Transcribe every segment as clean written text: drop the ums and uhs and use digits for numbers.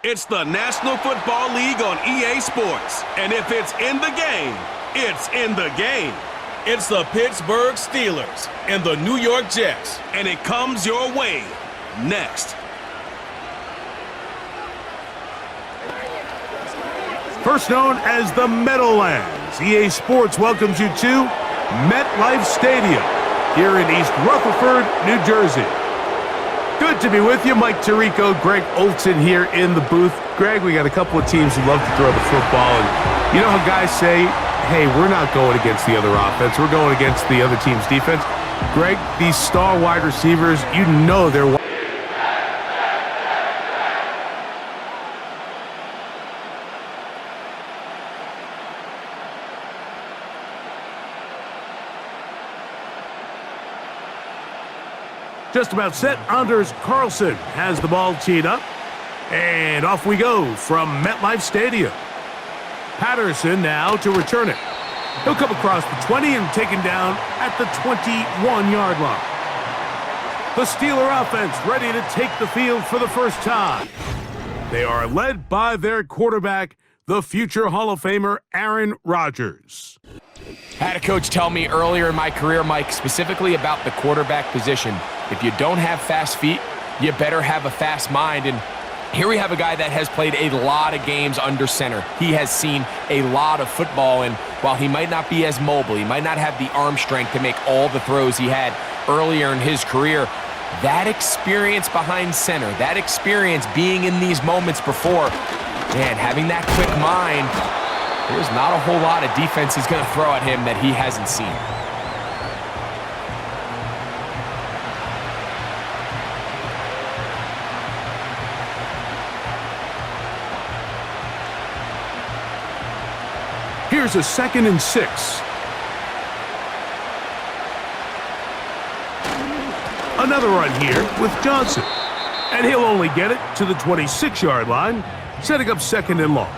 It's the National Football League on EA Sports. And if it's in the game, it's in the game. It's the Pittsburgh Steelers and the New York Jets. And it comes your way next. First known as the Meadowlands, EA Sports welcomes you to MetLife Stadium here in East Rutherford, New Jersey. Good to be with you. Mike Tirico, Greg Olson here in the booth. Greg, we got a couple of teams who love to throw the football. And you know how guys say, hey, we're not going against the other offense. We're going against the other team's defense. Greg, these star wide receivers, you know they're... Just about set. Anders Carlson has the ball teed up. And off we go from MetLife Stadium. Patterson now to return it. He'll come across the 20 and taken down at the 21-yard line. The Steeler offense ready to take the field for the first time. They are led by their quarterback, the future Hall of Famer Aaron Rodgers. I had a coach tell me earlier in my career, Mike, specifically about the quarterback position. If you don't have fast feet, you better have a fast mind. And here we have a guy that has played a lot of games under center. He has seen a lot of football, and while he might not be as mobile, he might not have the arm strength to make all the throws he had earlier in his career, that experience behind center, that experience being in these moments before, man, having that quick mind, there's not a whole lot of defense he's going to throw at him that he hasn't seen. Here's a 2nd and 6. Another run here with Johnson. And he'll only get it to the 26-yard line, setting up 2nd and long.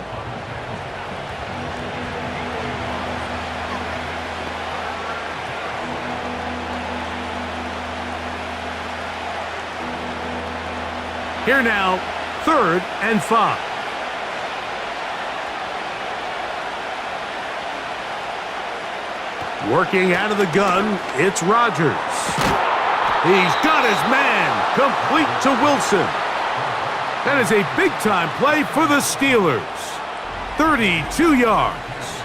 Here now, 3rd and 5. Working out of the gun, it's Rodgers. He's got his man, complete to Wilson. That is a big-time play for the Steelers. 32 yards.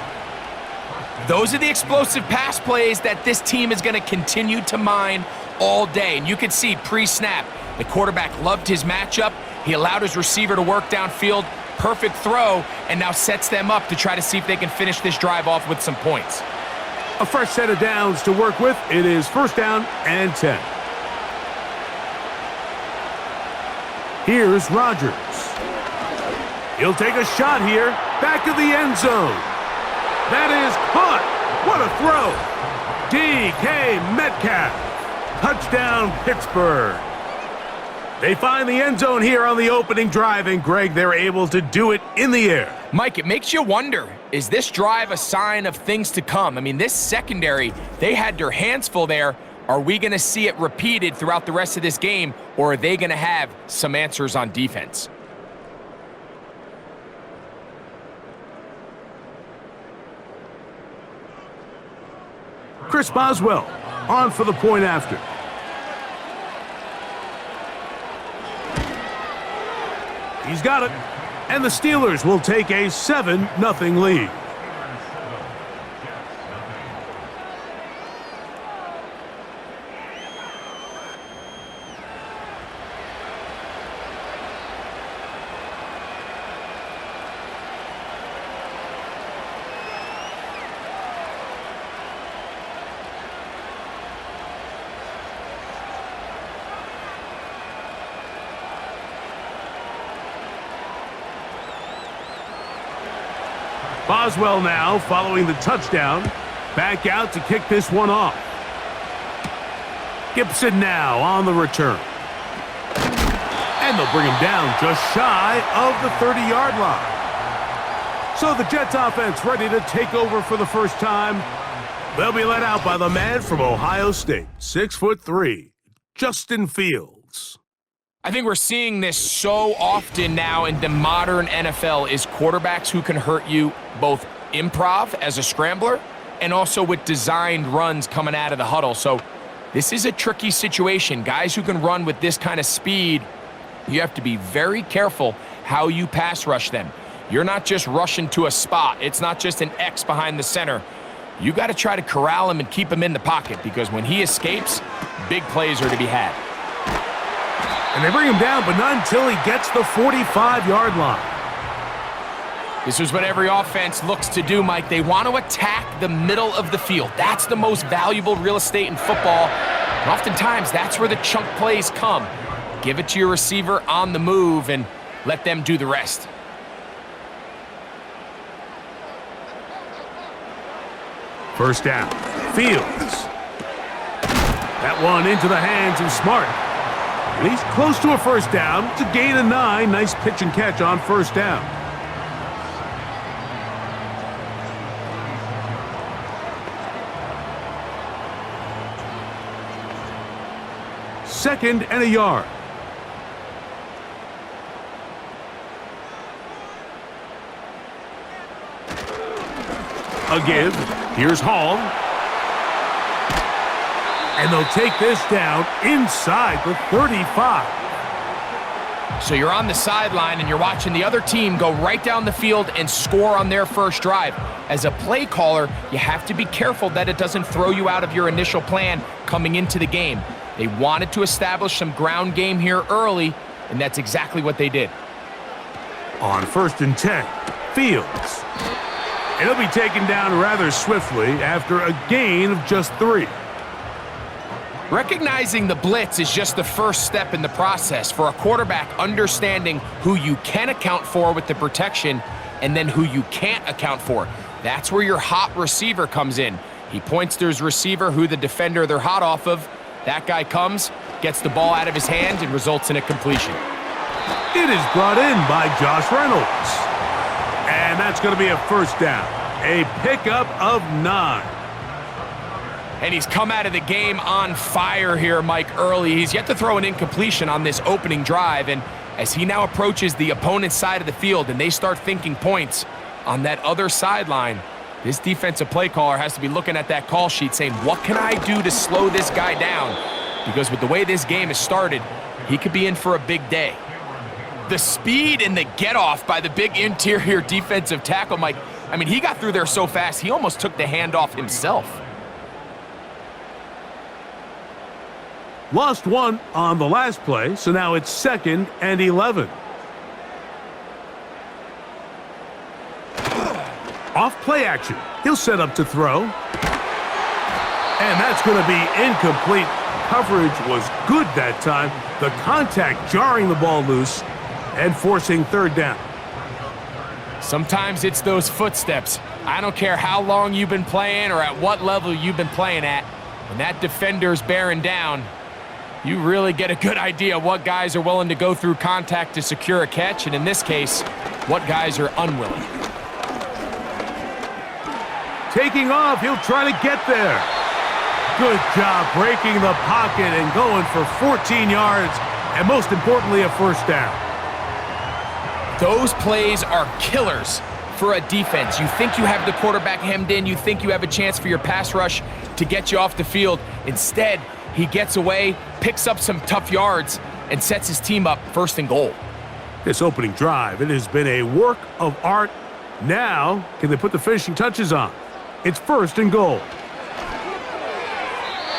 Those are the explosive pass plays that this team is going to continue to mine all day. And you can see pre-snap, the quarterback loved his matchup. He allowed his receiver to work downfield. Perfect throw, and now sets them up to try to see if they can finish this drive off with some points. A fresh set of downs to work with. It is 1st down and 10. Here's Rodgers. He'll take a shot here. Back of the end zone. That is caught. What a throw. DK Metcalf. Touchdown, Pittsburgh. They find the end zone here on the opening drive, and Greg, they're able to do it in the air. Mike, it makes you wonder, is this drive a sign of things to come? I mean, this secondary, they had their hands full there. Are we going to see it repeated throughout the rest of this game, or are they going to have some answers on defense? Chris Boswell on for the point after. He's got it, and the Steelers will take a 7-0 lead. Boswell now following the touchdown. Back out to kick this one off. Gibson now on the return. And they'll bring him down just shy of the 30-yard line. So the Jets offense ready to take over for the first time. They'll be led out by the man from Ohio State, 6'3", Justin Fields. I think we're seeing this so often now in the modern NFL is quarterbacks who can hurt you both improv as a scrambler and also with designed runs coming out of the huddle. So this is a tricky situation. Guys who can run with this kind of speed, you have to be very careful how you pass rush them. You're not just rushing to a spot. It's not just an X behind the center. You got to try to corral him and keep him in the pocket because when he escapes, big plays are to be had. And they bring him down, but not until he gets the 45-yard line. This is what every offense looks to do, Mike. They want to attack the middle of the field. That's the most valuable real estate in football. And oftentimes, that's where the chunk plays come. Give it to your receiver on the move and let them do the rest. First down, Fields. That one into the hands of Smart. And he's close to a first down. It's a gain of 9. Nice pitch and catch on first down. Second and a yard. A give. Here's Hall. And they'll take this down inside the 35. So you're on the sideline and you're watching the other team go right down the field and score on their first drive. As a play caller, you have to be careful that it doesn't throw you out of your initial plan coming into the game. They wanted to establish some ground game here early, and that's exactly what they did. On 1st and 10, Fields. And he'll be taken down rather swiftly after a gain of just 3. Recognizing the blitz is just the first step in the process for a quarterback, understanding who you can account for with the protection and then who you can't account for. That's where your hot receiver comes in. He points to his receiver, who the defender they're hot off of. That guy comes, gets the ball out of his hand, and results in a completion. It is brought in by Josh Reynolds. And that's going to be a first down. A pickup of 9. And he's come out of the game on fire here, Mike, early. He's yet to throw an incompletion on this opening drive. And as he now approaches the opponent's side of the field and they start thinking points on that other sideline, this defensive play caller has to be looking at that call sheet saying, what can I do to slow this guy down? Because with the way this game has started, he could be in for a big day. The speed and the get-off by the big interior defensive tackle, Mike, I mean, he got through there so fast, he almost took the handoff himself. Lost 1 on the last play, so now it's 2nd and 11. Off play action. He'll set up to throw. And that's going to be incomplete. Coverage was good that time. The contact jarring the ball loose and forcing 3rd down. Sometimes it's those footsteps. I don't care how long you've been playing or at what level you've been playing at. When that defender's bearing down, you really get a good idea what guys are willing to go through contact to secure a catch, and in this case, what guys are unwilling. Taking off, he'll try to get there. Good job breaking the pocket and going for 14 yards, and most importantly, a first down. Those plays are killers for a defense. You think you have the quarterback hemmed in, you think you have a chance for your pass rush to get you off the field. Instead, he gets away, picks up some tough yards, and sets his team up 1st and goal. This opening drive, it has been a work of art. Now, can they put the finishing touches on? It's 1st and goal.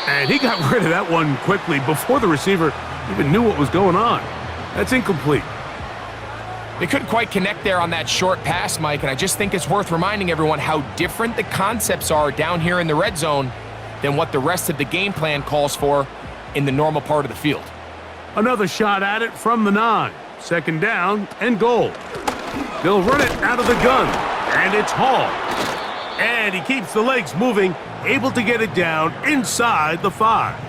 And he got rid of that one quickly before the receiver even knew what was going on. That's incomplete. They couldn't quite connect there on that short pass, Mike, and I just think it's worth reminding everyone how different the concepts are down here in the red zone than what the rest of the game plan calls for in the normal part of the field. Another shot at it from the 9. 2nd down and goal. They'll run it out of the gun, and it's Hall. And he keeps the legs moving, able to get it down inside the 5.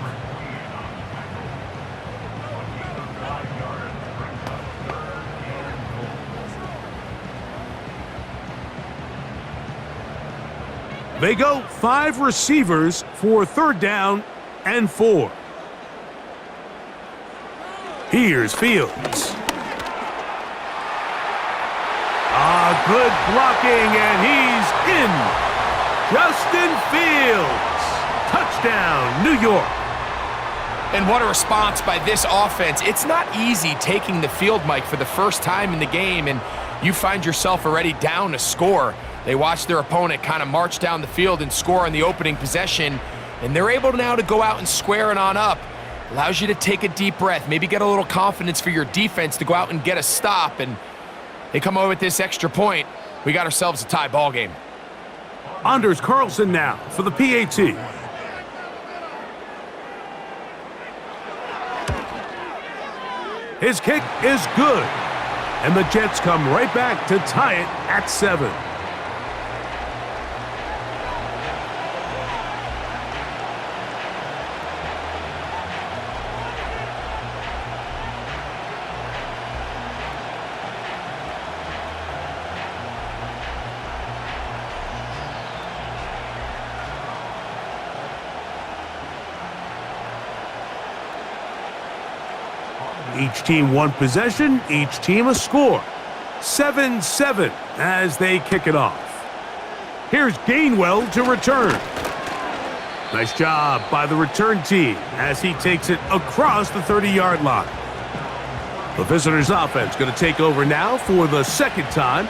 They go 5 receivers for 3rd down and 4. Here's Fields. Good blocking, and he's in. Justin Fields. Touchdown, New York. And what a response by this offense. It's not easy taking the field, Mike, for the first time in the game, and you find yourself already down a score. They watch their opponent kind of march down the field and score on the opening possession, and they're able now to go out and square it on up. Allows you to take a deep breath, maybe get a little confidence for your defense to go out and get a stop, and they come away with this extra point. We got ourselves a tie ball game. Anders Carlson now for the PAT. His kick is good, and the Jets come right back to tie it at 7. Each team one possession, each team a score. 7-7 as they kick it off. Here's Gainwell to return. Nice job by the return team as he takes it across the 30-yard line. The visitors' offense going to take over now for the second time.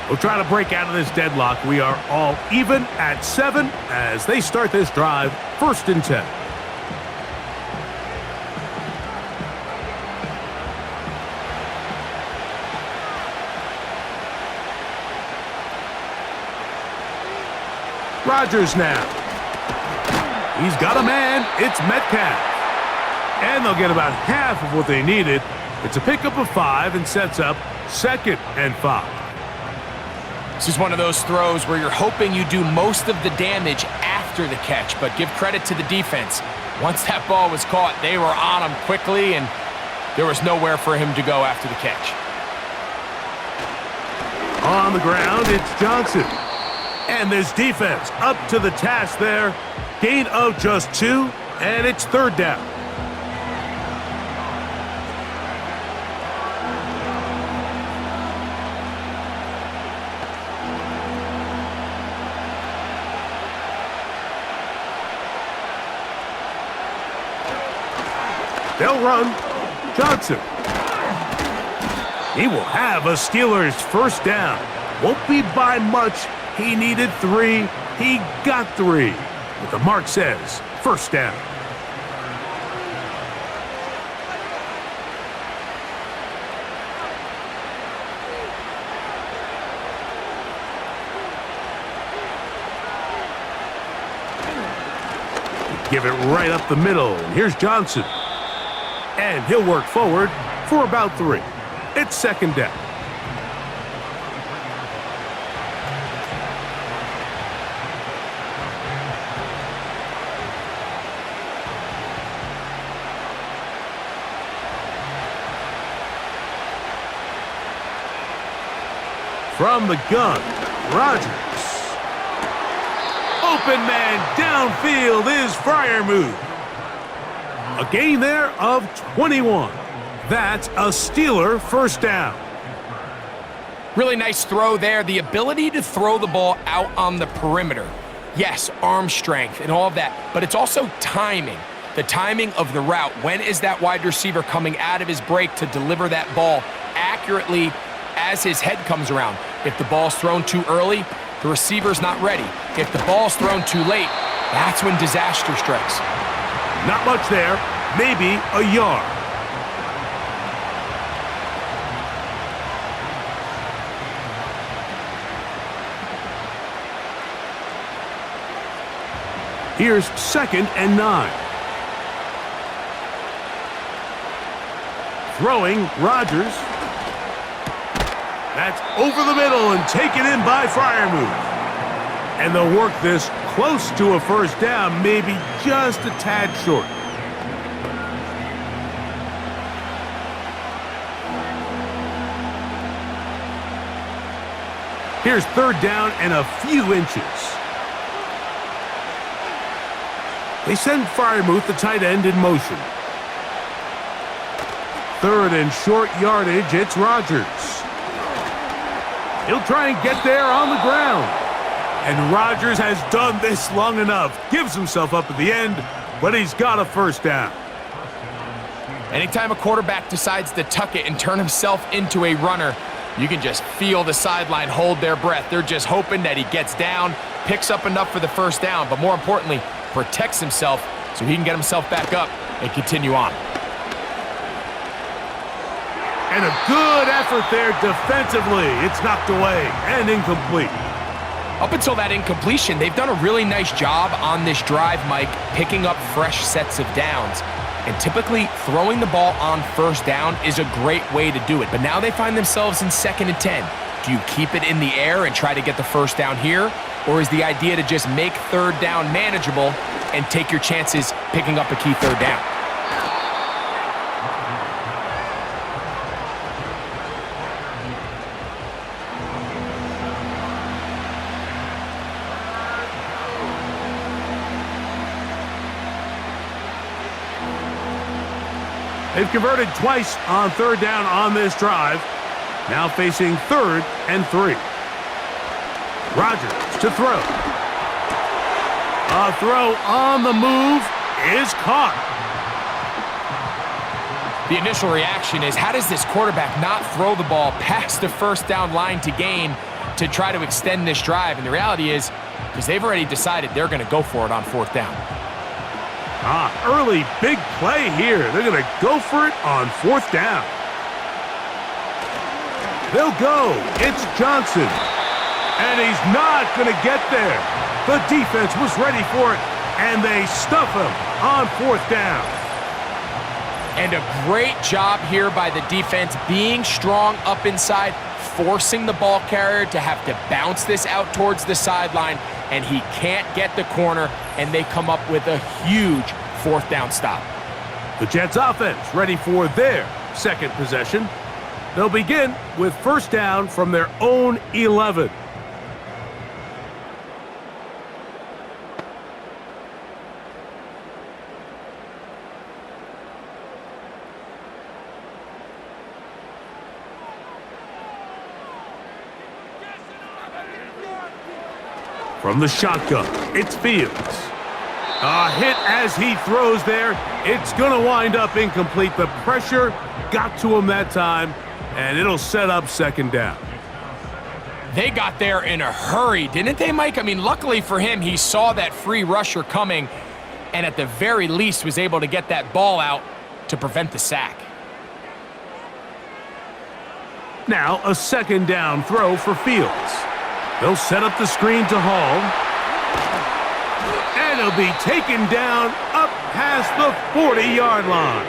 We'll try to break out of this deadlock. We are all even at 7 as they start this drive, 1st and 10. Rodgers now. He's got a man. It's Metcalf. And they'll get about half of what they needed. It's a pickup of 5 and sets up 2nd and 5. This is one of those throws where you're hoping you do most of the damage after the catch, but give credit to the defense. Once that ball was caught, they were on him quickly, and there was nowhere for him to go after the catch. On the ground, it's Johnson. And this defense up to the task there. Gain of just 2, and it's 3rd down. They'll run. Johnson. He will have a Steelers 1st down. Won't be by much. He needed 3. He got 3. But the mark says 1st down. Give it right up the middle. Here's Johnson. And he'll work forward for about 3. It's 2nd down. From the gun, Rodgers. Open man downfield is Freiermuth. A gain there of 21. That's a Steeler 1st down. Really nice throw there. The ability to throw the ball out on the perimeter. Yes, arm strength and all of that, but it's also timing. The timing of the route. When is that wide receiver coming out of his break to deliver that ball accurately as his head comes around? If the ball's thrown too early, the receiver's not ready. If the ball's thrown too late, that's when disaster strikes. Not much there, maybe a yard. Here's 2nd and 9. Throwing, Rodgers. That's over the middle and taken in by Freiermuth. And they'll work this close to a 1st down, maybe just a tad short. Here's 3rd down and a few inches. They send Freiermuth, the tight end, in motion. third and short yardage, it's Rodgers. He'll try and get there on the ground. And Rodgers has done this long enough. Gives himself up at the end, but he's got a first down. Anytime a quarterback decides to tuck it and turn himself into a runner, you can just feel the sideline hold their breath. They're just hoping that he gets down, picks up enough for the first down, but more importantly, protects himself so he can get himself back up and continue on. And a good effort there defensively. It's knocked away and incomplete. Up until that incompletion, they've done a really nice job on this drive, Mike, picking up fresh sets of downs. And typically, throwing the ball on first down is a great way to do it. But now they find themselves in 2nd and 10. Do you keep it in the air and try to get the first down here? Or is the idea to just make third down manageable and take your chances picking up a key third down? They've converted twice on third down on this drive. Now facing 3rd and 3. Rodgers to throw. A throw on the move is caught. The initial reaction is, how does this quarterback not throw the ball past the first down line to gain to try to extend this drive? And the reality is, because they've already decided they're going to go for it on 4th down. Early big play here. They're going to go for it on 4th down. They'll go. It's Johnson. And he's not going to get there. The defense was ready for it, and they stuff him on 4th down. And a great job here by the defense, being strong up inside, forcing the ball carrier to have to bounce this out towards the sideline, and he can't get the corner, and they come up with a huge 4th down stop. The Jets offense ready for their second possession. They'll begin with first down from their own 11. From the shotgun, it's Fields. A hit as he throws there. It's going to wind up incomplete. The pressure got to him that time, and it'll set up 2nd down. They got there in a hurry, didn't they, Mike? I mean, luckily for him, he saw that free rusher coming, and at the very least was able to get that ball out to prevent the sack. Now a 2nd down throw for Fields. They'll set up the screen to Hall. And he'll be taken down up past the 40-yard line.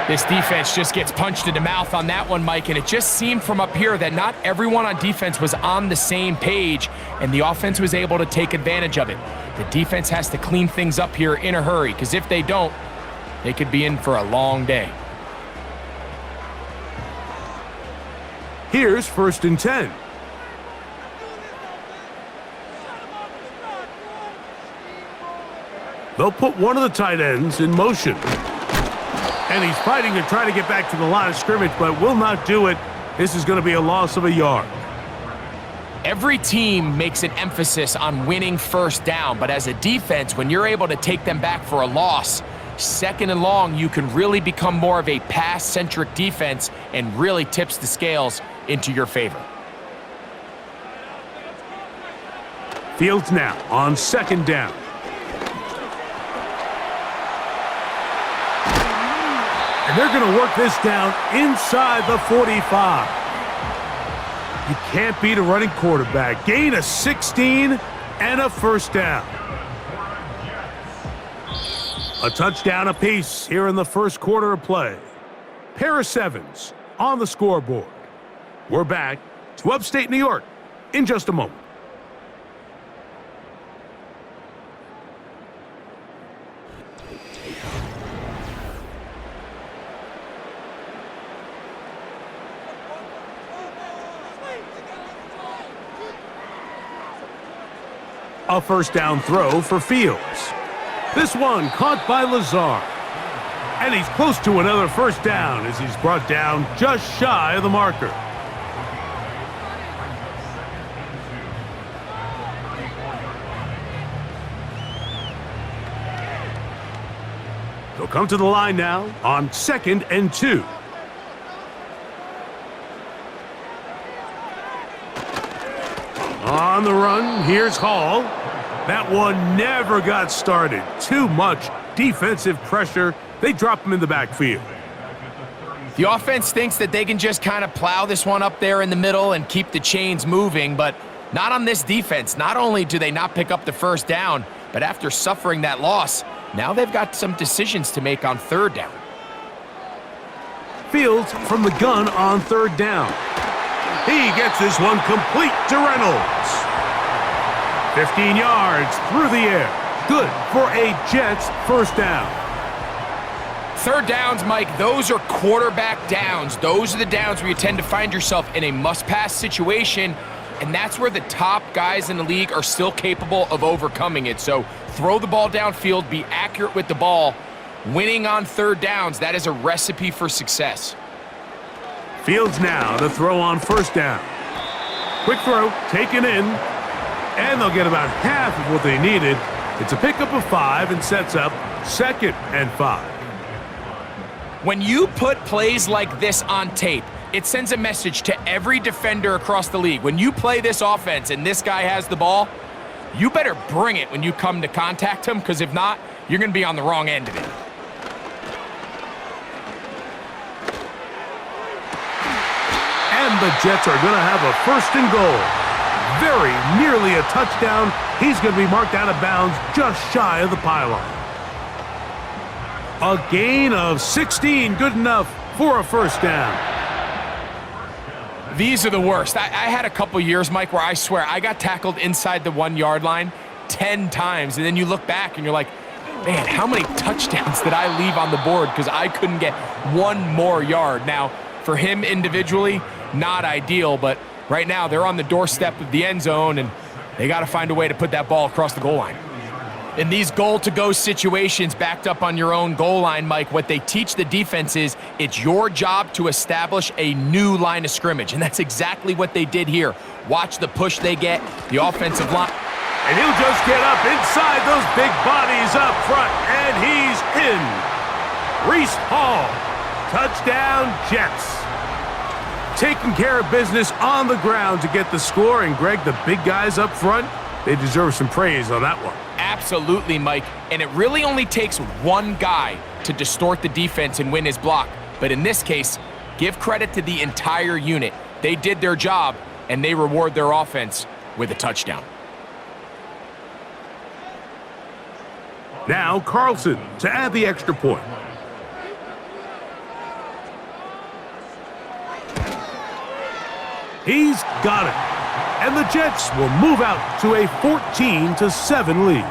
This defense just gets punched in the mouth on that one, Mike, and it just seemed from up here that not everyone on defense was on the same page, and the offense was able to take advantage of it. The defense has to clean things up here in a hurry, because if they don't, they could be in for a long day. Here's 1st and 10. They'll put one of the tight ends in motion. And he's fighting to try to get back to the line of scrimmage, but will not do it. This is going to be a loss of a yard. Every team makes an emphasis on winning first down, but as a defense, when you're able to take them back for a loss, 2nd and long, you can really become more of a pass-centric defense and really tips the scales into your favor. Fields now on 2nd down. And they're going to work this down inside the 45. You can't beat a running quarterback. Gain of 16 and a first down. A touchdown apiece here in the first quarter of play. Pair of 7s on the scoreboard. We're back to upstate New York in just a moment. A first down throw for Fields. This one caught by Lazard. And he's close to another first down as he's brought down just shy of the marker. He'll come to the line now on 2nd and 2. On the run, here's Hall. That one never got started. Too much defensive pressure. They drop him in the backfield. The offense thinks that they can just kind of plow this one up there in the middle and keep the chains moving, but not on this defense. Not only do they not pick up the first down, but after suffering that loss, now they've got some decisions to make on 3rd down. Fields from the gun on 3rd down. He gets this one complete to Reynolds. 15 yards through the air. Good for a Jets first down. 3rd downs, Mike, those are quarterback downs. Those are the downs where you tend to find yourself in a must-pass situation, and that's where the top guys in the league are still capable of overcoming it. So throw the ball downfield, be accurate with the ball. Winning on 3rd downs, that is a recipe for success. Fields now to throw on 1st down. Quick throw, taken in, and they'll get about half of what they needed. It's a pickup of 5 and sets up 2nd and 5. When you put plays like this on tape, it sends a message to every defender across the league. When you play this offense and this guy has the ball, you better bring it when you come to contact him, because if not, you're going to be on the wrong end of it. And the Jets are going to have a 1st and goal. Very nearly a touchdown. He's going to be marked out of bounds just shy of the pylon. A gain of 16, good enough for a 1st down. These are the worst. I had a couple years, Mike, where I swear I got tackled inside the 1-yard line 10 times, and then you look back and you're like, man, how many touchdowns did I leave on the board because I couldn't get one more yard? Now, for him individually, not ideal, but right now they're on the doorstep of the end zone, and they got to find a way to put that ball across the goal line. In these goal-to-go situations backed up on your own goal line, Mike, what they teach the defense is it's your job to establish a new line of scrimmage, and that's exactly what they did here. Watch the push they get, the offensive line. And he'll just get up inside those big bodies up front, and he's in. Reese Hall, touchdown Jets. Taking care of business on the ground to get the score, and Greg, the big guys up front, they deserve some praise on that one. Absolutely, Mike, and it really only takes one guy to distort the defense and win his block. But in this case, give credit to the entire unit. They did their job, and they reward their offense with a touchdown. Now Carlson to add the extra point. He's got it. And the Jets will move out to a 14-7 lead.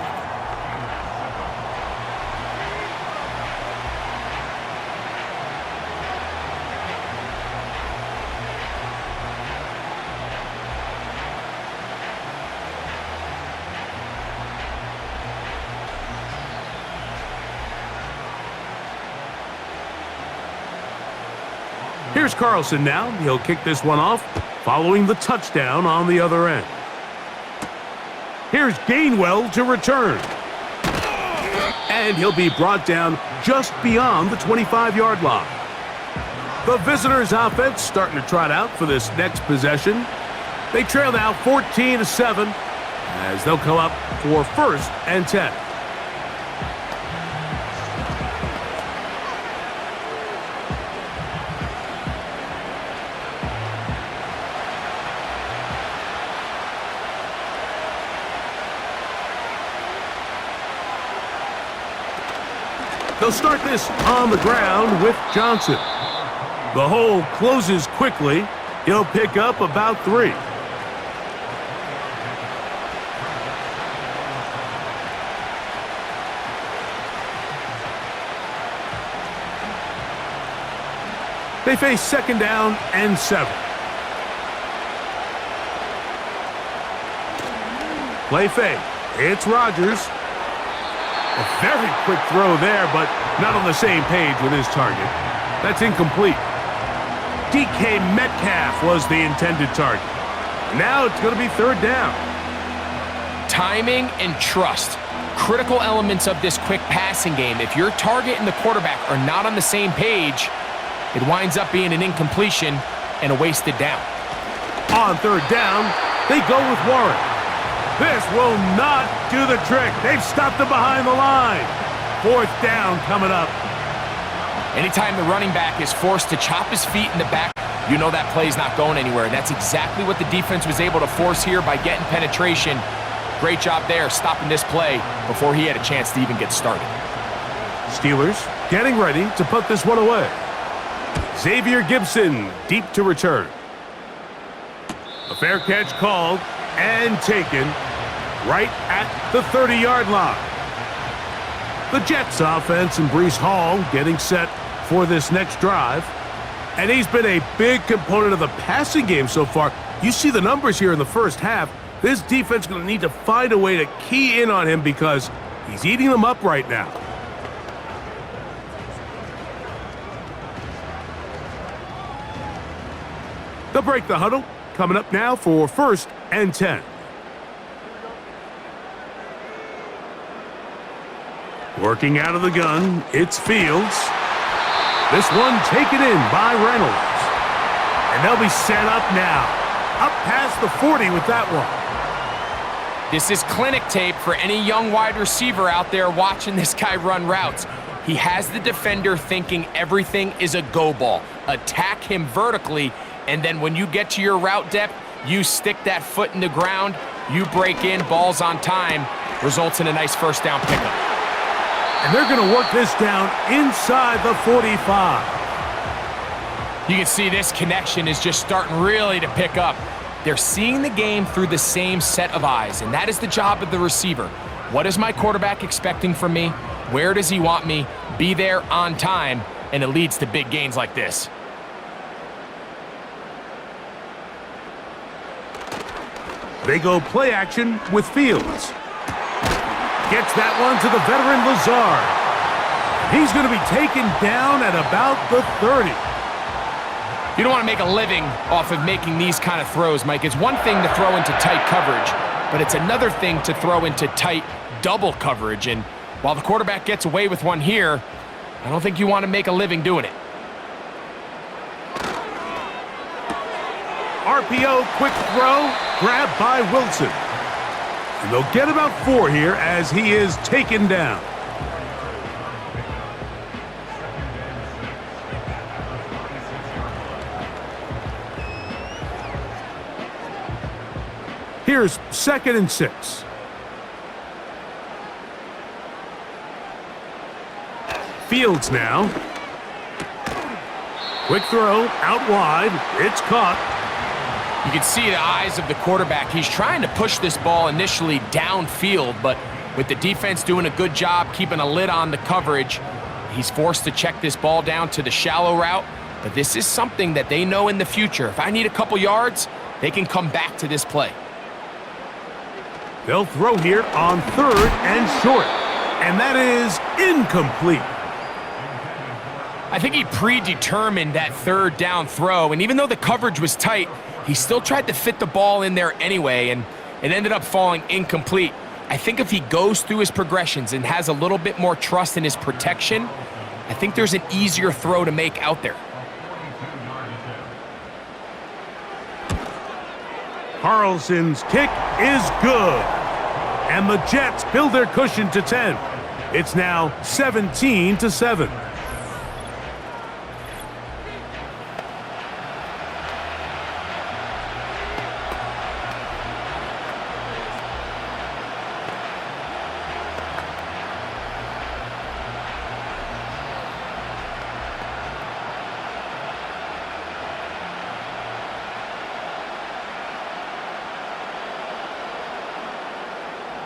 Here's Carlson now. He'll kick this one off, following the touchdown on the other end. Here's Gainwell to return. And he'll be brought down just beyond the 25-yard line. The visitors' offense starting to trot out for this next possession. They trail now 14-7 as they'll come up for 1st and 10. They'll start this on the ground with Johnson. The hole closes quickly. He'll pick up about 3. They face 2nd down and 7. Play fake. It's Rodgers. A very quick throw there, but not on the same page with his target. That's incomplete. DK Metcalf was the intended target. Now it's going to be third down. Timing and trust. Critical elements of this quick passing game. If your target and the quarterback are not on the same page, it winds up being an incompletion and a wasted down. On third down, they go with Warren. This will not do the trick. They've stopped him behind the line. Fourth down coming up. Anytime the running back is forced to chop his feet in the back, you know that play's not going anywhere. And that's exactly what the defense was able to force here by getting penetration. Great job there, stopping this play before he had a chance to even get started. Steelers getting ready to put this one away. Xavier Gibson deep to return. A fair catch called and taken right at the 30-yard line. The Jets offense and Breece Hall getting set for this next drive. And he's been a big component of the passing game so far. You see the numbers here in the first half. This defense is going to need to find a way to key in on him because he's eating them up right now. They'll break the huddle. Coming up now for 1st and 10. Working out of the gun, it's Fields. This one taken in by Reynolds. And they'll be set up now. Up past the 40 with that one. This is clinic tape for any young wide receiver out there watching this guy run routes. He has the defender thinking everything is a go ball. Attack him vertically, and then when you get to your route depth, you stick that foot in the ground, you break in, balls on time, results in a nice first down pickup. And they're going to work this down inside the 45. You can see this connection is just starting really to pick up. They're seeing the game through the same set of eyes, and that is the job of the receiver. What is my quarterback expecting from me? Where does he want me? Be there on time, and it leads to big gains like this. They go play action with Fields. Gets that one to the veteran Lazard. He's going to be taken down at about the 30. You don't want to make a living off of making these kind of throws, Mike. It's one thing to throw into tight coverage, but it's another thing to throw into tight double coverage. And while the quarterback gets away with one here, I don't think you want to make a living doing it. RPO, quick throw, grabbed by Wilson. And they'll get about 4 here as he is taken down. Here's 2nd and 6. Fields now. Quick throw, out wide. It's caught. You can see the eyes of the quarterback. He's trying to push this ball initially downfield, but with the defense doing a good job keeping a lid on the coverage, he's forced to check this ball down to the shallow route. But this is something that they know in the future. If I need a couple yards, they can come back to this play. They'll throw here on 3rd and short. And that is incomplete. I think he predetermined that 3rd down throw, and even though the coverage was tight, he still tried to fit the ball in there anyway, and it ended up falling incomplete. I think if he goes through his progressions and has a little bit more trust in his protection, I think there's an easier throw to make out there. Carlson's kick is good. And the Jets build their cushion to 10. It's now 17-7.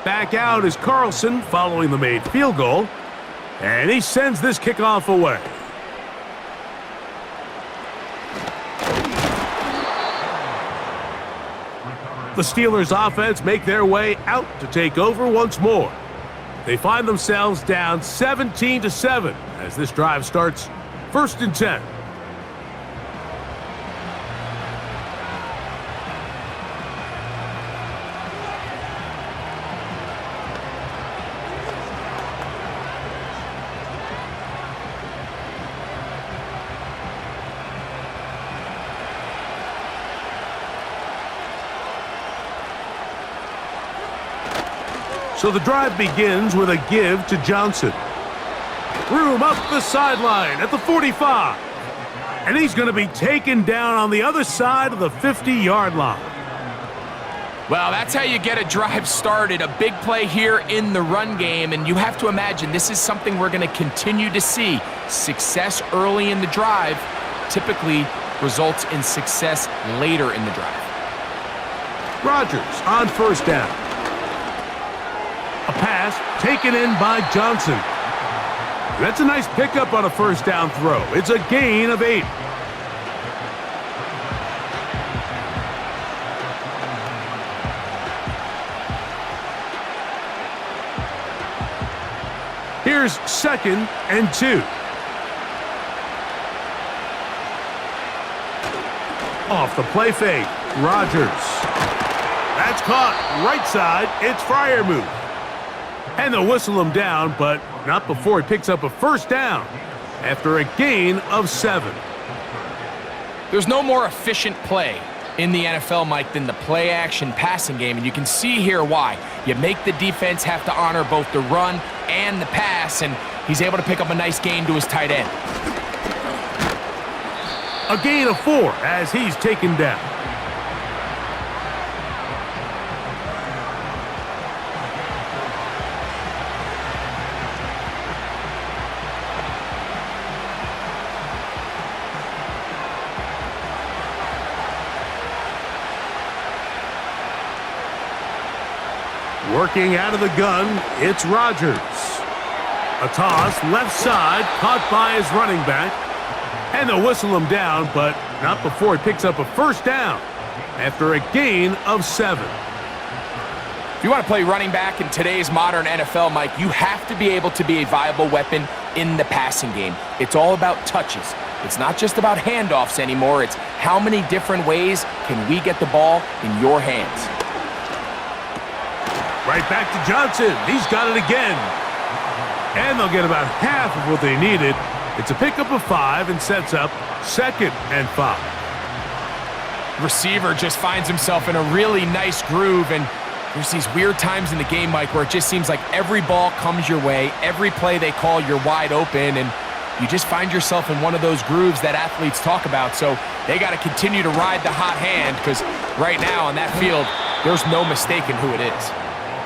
Back out is Carlson following the made field goal. And he sends this kickoff away. The Steelers offense make their way out to take over once more. They find themselves down 17-7 as this drive starts 1st and 10. So the drive begins with a give to Johnson. Room up the sideline at the 45. And he's going to be taken down on the other side of the 50-yard line. Well, that's how you get a drive started. A big play here in the run game, and you have to imagine this is something we're going to continue to see. Success early in the drive typically results in success later in the drive. Rodgers on 1st down. A pass taken in by Johnson. That's a nice pickup on a 1st down throw. It's a gain of 8. Here's 2nd and 2. Off the play fake, Rodgers. That's caught right side. It's Freiermuth. And they'll whistle him down, but not before he picks up a 1st down after a gain of 7. There's no more efficient play in the NFL, Mike, than the play-action passing game, and you can see here why. You make the defense have to honor both the run and the pass, and he's able to pick up a nice gain to his tight end. A gain of 4 as he's taken down. Working out of the gun, it's Rodgers. A toss, left side, caught by his running back. And they'll whistle him down, but not before he picks up a 1st down after a gain of 7. If you want to play running back in today's modern NFL, Mike, you have to be able to be a viable weapon in the passing game. It's all about touches. It's not just about handoffs anymore. It's how many different ways can we get the ball in your hands. Right back to Johnson. He's got it again. And they'll get about half of what they needed. It's a pickup of 5 and sets up 2nd and 5. Receiver just finds himself in a really nice groove, and there's these weird times in the game, Mike, where it just seems like every ball comes your way, every play they call, you're wide open, and you just find yourself in one of those grooves that athletes talk about. So they got to continue to ride the hot hand, because right now on that field, there's no mistaking who it is.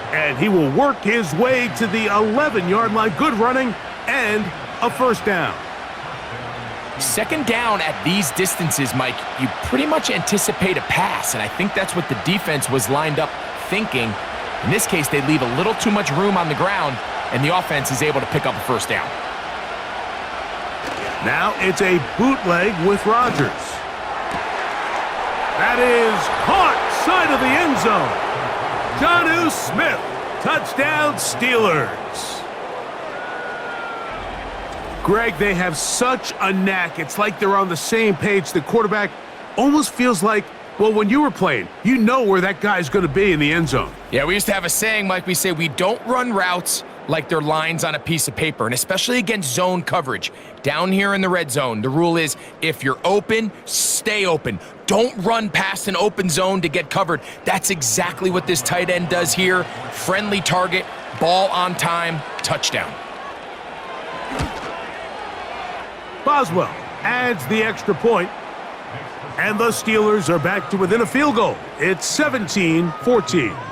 And he will work his way to the 11-yard line. Good running and a 1st down. 2nd down at these distances, Mike, you pretty much anticipate a pass, and I think that's what the defense was lined up thinking. In this case, they leave a little too much room on the ground, and the offense is able to pick up a 1st down. Now it's a bootleg with Rodgers. That is caught side of the end zone. Jonnu Smith, touchdown Steelers. Greg, they have such a knack. It's like they're on the same page. The quarterback almost feels like, well, when you were playing, you know where that guy's going to be in the end zone. Yeah, we used to have a saying, Mike, we say we don't run routes like they're lines on a piece of paper, and especially against zone coverage. Down here in the red zone, the rule is if you're open, stay open. Don't run past an open zone to get covered. That's exactly what this tight end does here. Friendly target, ball on time, touchdown. Boswell adds the extra point, and the Steelers are back to within a field goal. It's 17-14.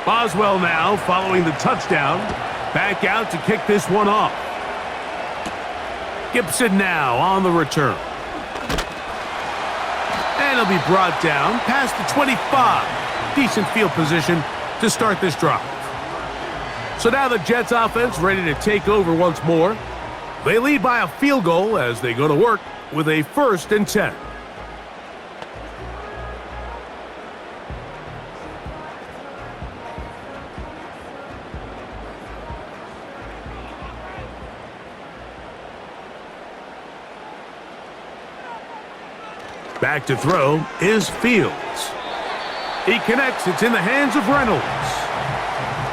Boswell now, following the touchdown, back out to kick this one off. Gibson now on the return. And he'll be brought down past the 25. Decent field position to start this drive. So now the Jets offense ready to take over once more. They lead by a field goal as they go to work with a 1st and 10. Back to throw is Fields. He connects. It's in the hands of Reynolds.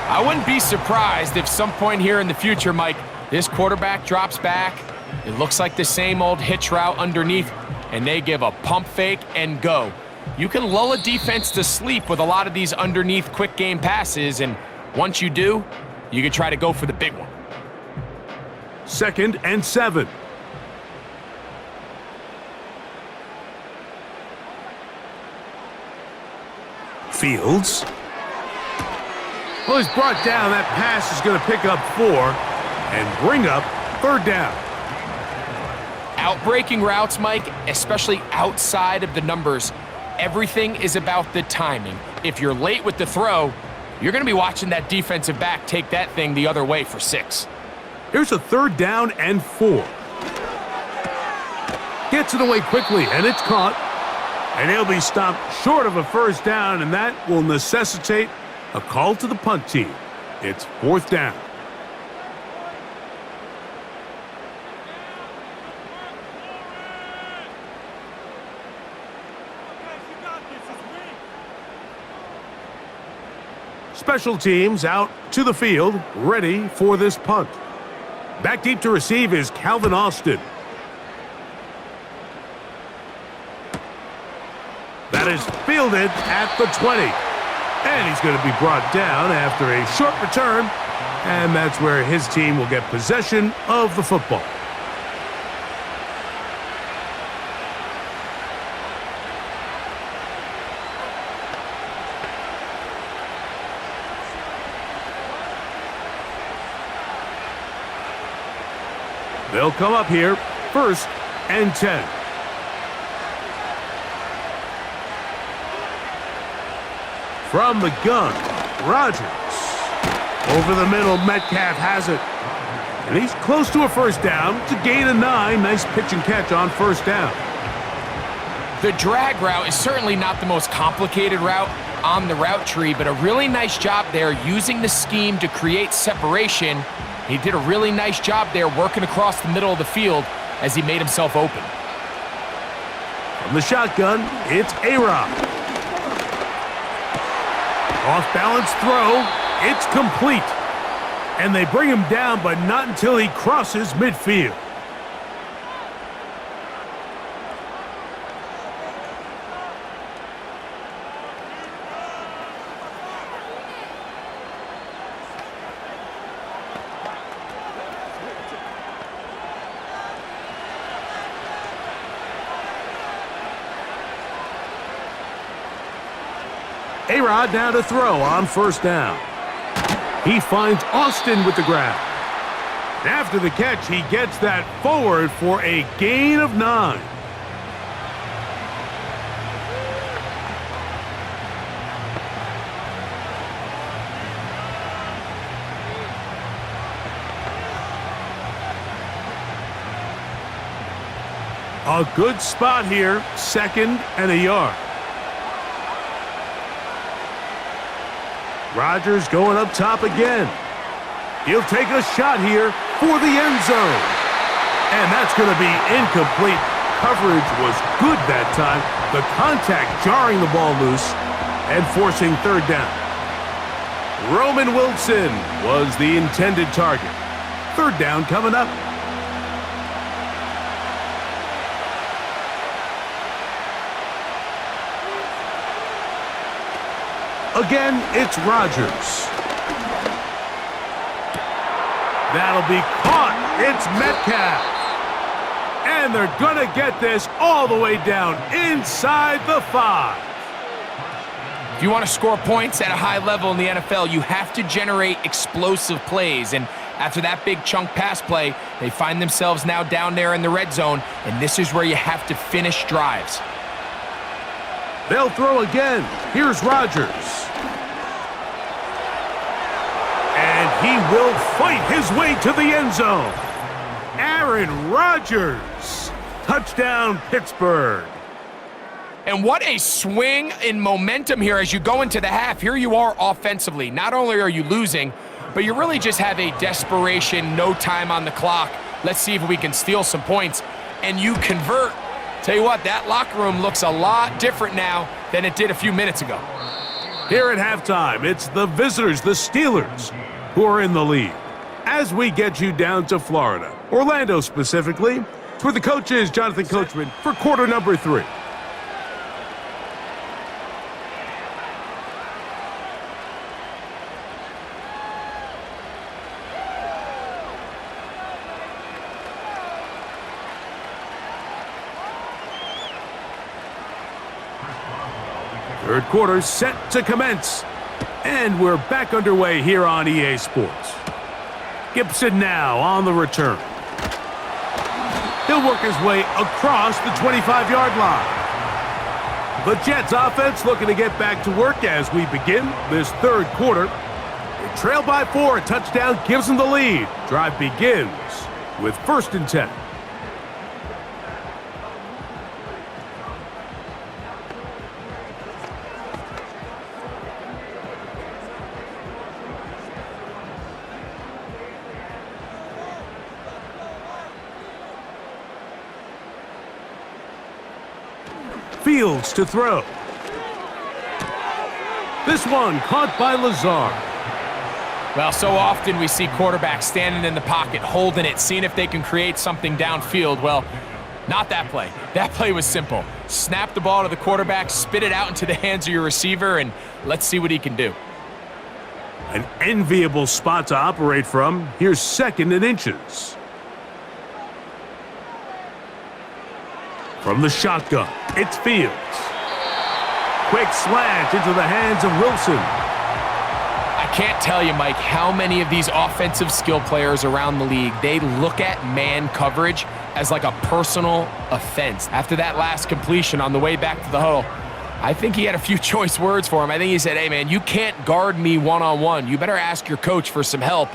I wouldn't be surprised if some point here in the future, Mike, this quarterback drops back. It looks like the same old hitch route underneath, and they give a pump fake and go. You can lull a defense to sleep with a lot of these underneath quick game passes, and once you do, you can try to go for the big one. 2nd and 7. Fields. Well, he's brought down. That pass is going to pick up 4 and bring up 3rd down. Outbreaking routes, Mike, especially outside of the numbers, everything is about the timing. If you're late with the throw, you're going to be watching that defensive back take that thing the other way for 6. Here's a 3rd down and 4. Gets it away quickly, and it's caught. And he'll be stopped short of a 1st down, and that will necessitate a call to the punt team. It's 4th down. Special teams out to the field, ready for this punt. Back deep to receive is Calvin Austin. That is fielded at the 20. And he's going to be brought down after a short return. And that's where his team will get possession of the football. They'll come up here, 1st and 10. From the gun, Rodgers. Over the middle, Metcalf has it. And he's close to a 1st down to gain a 9. Nice pitch and catch on 1st down. The drag route is certainly not the most complicated route on the route tree, but a really nice job there using the scheme to create separation. He did a really nice job there working across the middle of the field as he made himself open. From the shotgun, it's A-Rod. Off-balance throw. It's complete. And they bring him down, but not until he crosses midfield. A-Rod now to throw on 1st down. He finds Austin with the grab. And after the catch, he gets that forward for a gain of 9. A good spot here, 2nd and a yard. Rodgers going up top again. He'll take a shot here for the end zone. And that's going to be incomplete. Coverage was good that time. The contact jarring the ball loose and forcing 3rd down. Roman Wilson was the intended target. 3rd down coming up. Again, it's Rodgers. That'll be caught. It's Metcalf. And they're going to get this all the way down inside the 5. If you want to score points at a high level in the NFL, you have to generate explosive plays. And after that big chunk pass play, they find themselves now down there in the red zone, and this is where you have to finish drives. They'll throw again. Here's Rodgers. And he will fight his way to the end zone. Aaron Rodgers. Touchdown, Pittsburgh. And what a swing in momentum here as you go into the half. Here you are offensively. Not only are you losing, but you really just have a desperation, no time on the clock. Let's see if we can steal some points. And you convert. Tell you what, that locker room looks a lot different now than it did a few minutes ago. Here at halftime, it's the visitors, the Steelers, who are in the lead. As we get you down to Florida, Orlando specifically, it's where the coach is, Jonathan Coachman, for quarter number 3. Third quarter set to commence. And we're back underway here on EA Sports. Gibson now on the return. He'll work his way across the 25-yard line. The Jets offense looking to get back to work as we begin this third quarter. They trail by 4. A touchdown gives them the lead. Drive begins with 1st and 10. Fields to throw. This one caught by Lazard. Well, so often we see quarterbacks standing in the pocket, holding it, seeing if they can create something downfield. Well, not that play. That play was simple. Snap the ball to the quarterback, spit it out into the hands of your receiver, and let's see what he can do. An enviable spot to operate from. Here's 2nd and inches. From the shotgun, it's Fields. Quick slant into the hands of Wilson. I can't tell you, Mike, how many of these offensive skill players around the league, they look at man coverage as like a personal offense. After that last completion on the way back to the huddle, I think he had a few choice words for him. I think he said, hey, man, you can't guard me one-on-one. You better ask your coach for some help,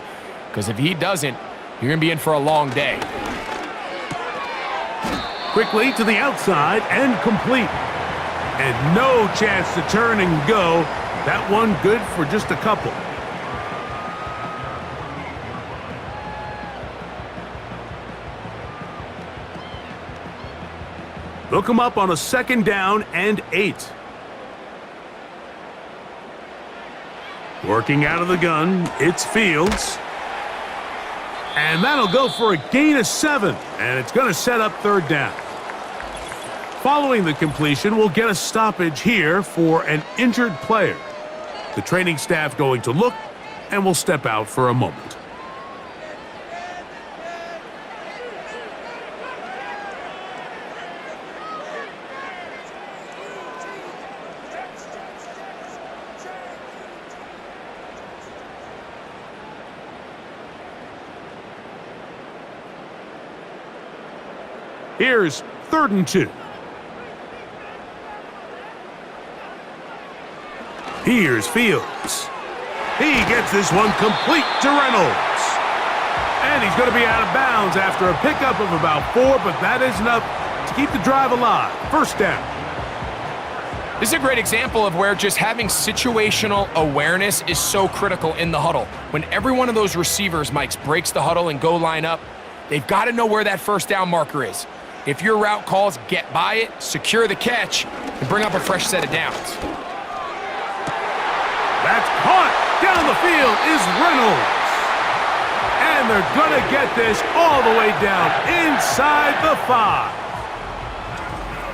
because if he doesn't, you're going to be in for a long day. Quickly to the outside and complete. And no chance to turn and go. That one good for just a couple. Look him up on a 2nd down and 8. Working out of the gun, it's Fields. And that'll go for a gain of 7. And it's going to set up 3rd down. Following the completion, we'll get a stoppage here for an injured player. The training staff going to look, and we'll step out for a moment. Here's 3rd and 2. Here's Fields. He gets this one complete to Reynolds. And he's going to be out of bounds after a pickup of about 4, but that is enough to keep the drive alive. 1st down. This is a great example of where just having situational awareness is so critical in the huddle. When every one of those receivers, Mike, breaks the huddle and go line up, they've got to know where that 1st down marker is. If your route calls, get by it, secure the catch, and bring up a fresh set of downs. That's caught. Down the field is Reynolds. And they're going to get this all the way down inside the 5.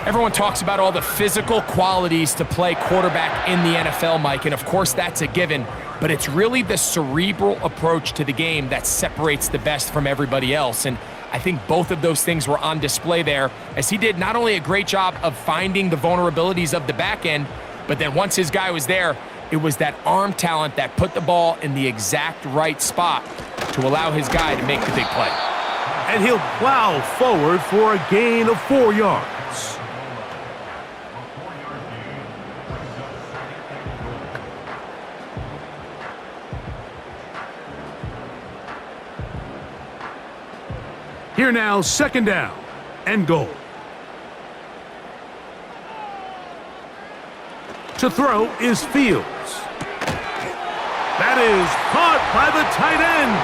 Everyone talks about all the physical qualities to play quarterback in the NFL, Mike, and of course that's a given, but it's really the cerebral approach to the game that separates the best from everybody else. And I think both of those things were on display there, as he did not only a great job of finding the vulnerabilities of the back end, But then once his guy was there, it was that arm talent that put the ball in the exact right spot to allow his guy to make the big play. And he'll plow forward for a gain of 4 yards. Here now, second down and goal. To throw is Fields. That is caught by the tight end.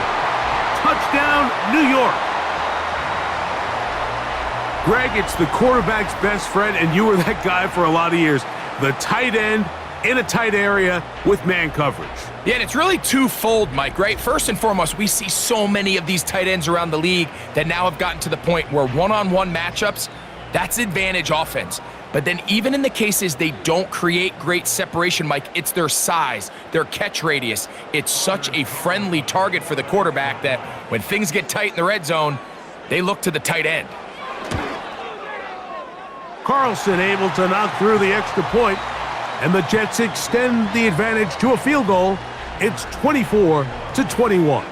Touchdown, New York. Greg, it's the quarterback's best friend, and you were that guy for a lot of years. The tight end in a tight area with man coverage. Yeah, and it's really twofold, Mike, right? First and foremost, we see so many of these tight ends around the league that now have gotten to the point where one-on-one matchups, that's advantage offense. But then even in the cases they don't create great separation, Mike, it's their size, their catch radius. It's such a friendly target for the quarterback that when things get tight in the red zone, they look to the tight end. Carlson able to knock through the extra point, and the Jets extend the advantage to a field goal. It's 24-21.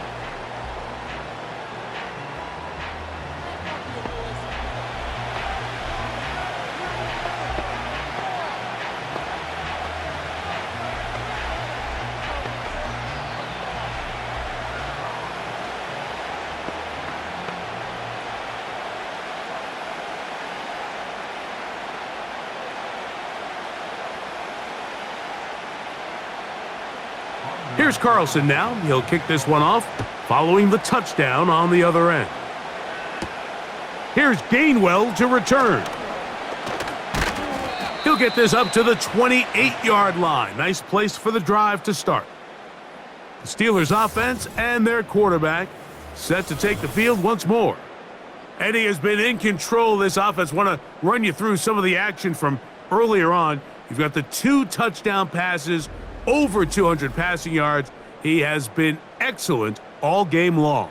Here's Carlson now. He'll kick this one off, following the touchdown on the other end. Here's Gainwell to return. He'll get this up to the 28-yard line. Nice place for the drive to start. The Steelers offense and their quarterback set to take the field once more. Eddie has been in control of this offense. Want to run you through some of the action from earlier on. You've got the 2 touchdown passes, over 200 passing yards. He has been excellent all game long.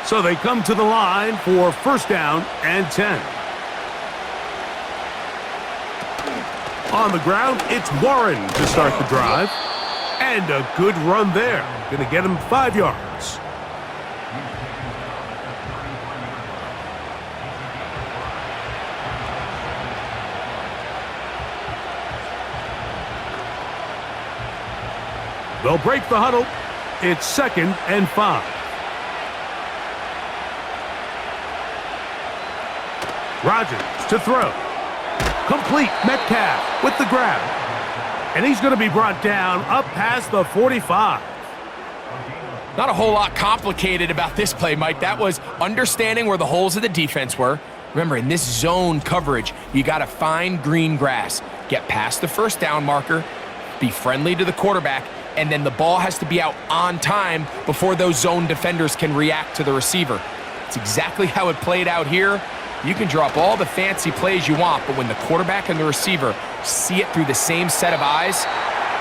So they come to the line for first down and 10. On the ground, it's Warren to start the drive. And a good run there. Going to get him 5 yards. They'll break the huddle. It's 2nd and 5. Rodgers to throw. Complete. Metcalf with the grab. And he's going to be brought down up past the 45. Not a whole lot complicated about this play, Mike. That was understanding where the holes of the defense were. Remember, in this zone coverage, you got to find green grass. Get past the first down marker, be friendly to the quarterback, and then the ball has to be out on time before those zone defenders can react to the receiver. It's exactly how it played out here. You can draw up all the fancy plays you want, but when the quarterback and the receiver see it through the same set of eyes,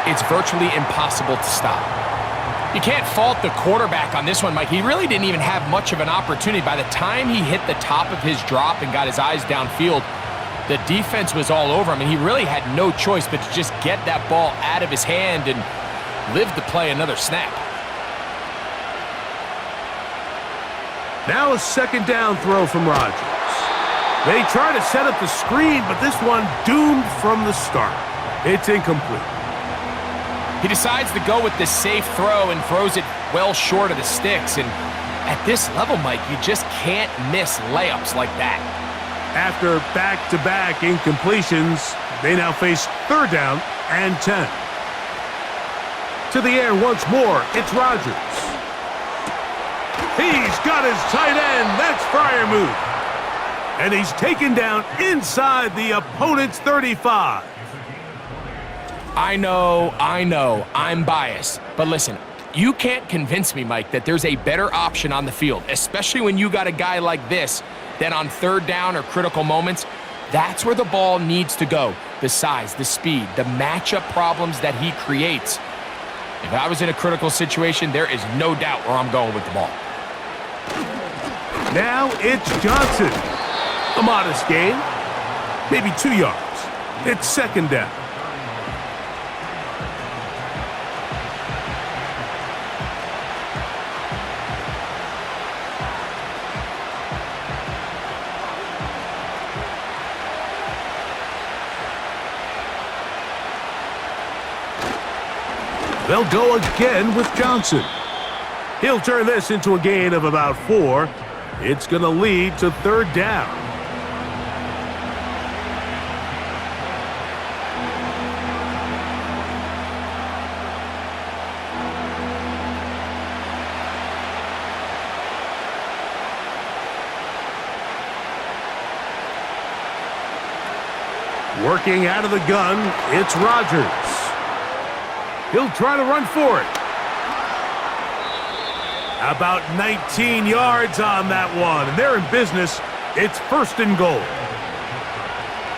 it's virtually impossible to stop. You can't fault the quarterback on this one, Mike. He really didn't even have much of an opportunity. By the time he hit the top of his drop and got his eyes downfield, the defense was all over him, and he really had no choice but to just get that ball out of his hand and live to play another snap. Now a second down throw from Rodgers. They try to set up the screen, but this one doomed from the start. It's incomplete. He decides to go with this safe throw and throws it well short of the sticks. And at this level, Mike, you just can't miss layups like that. After back-to-back incompletions, they now face third down and 10. To the air once more, it's Rodgers. He's got his tight end. That's Freiermuth. And he's taken down inside the opponent's 35. I know, I'm biased. But listen, you can't convince me, Mike, that there's a better option on the field, especially when you got a guy like this, that on third down or critical moments, That's where the ball needs to go. The size, the speed, the matchup problems that he creates. If I was in a critical situation, there is no doubt where I'm going with the ball. Now it's Johnson. A modest gain, maybe 2 yards. It's second down. They'll go again with Johnson. He'll turn this into a gain of about 4. It's going to lead to third down. Working out of the gun, it's Rodgers. He'll try to run for it. About 19 yards on that one. And they're in business. It's first and goal.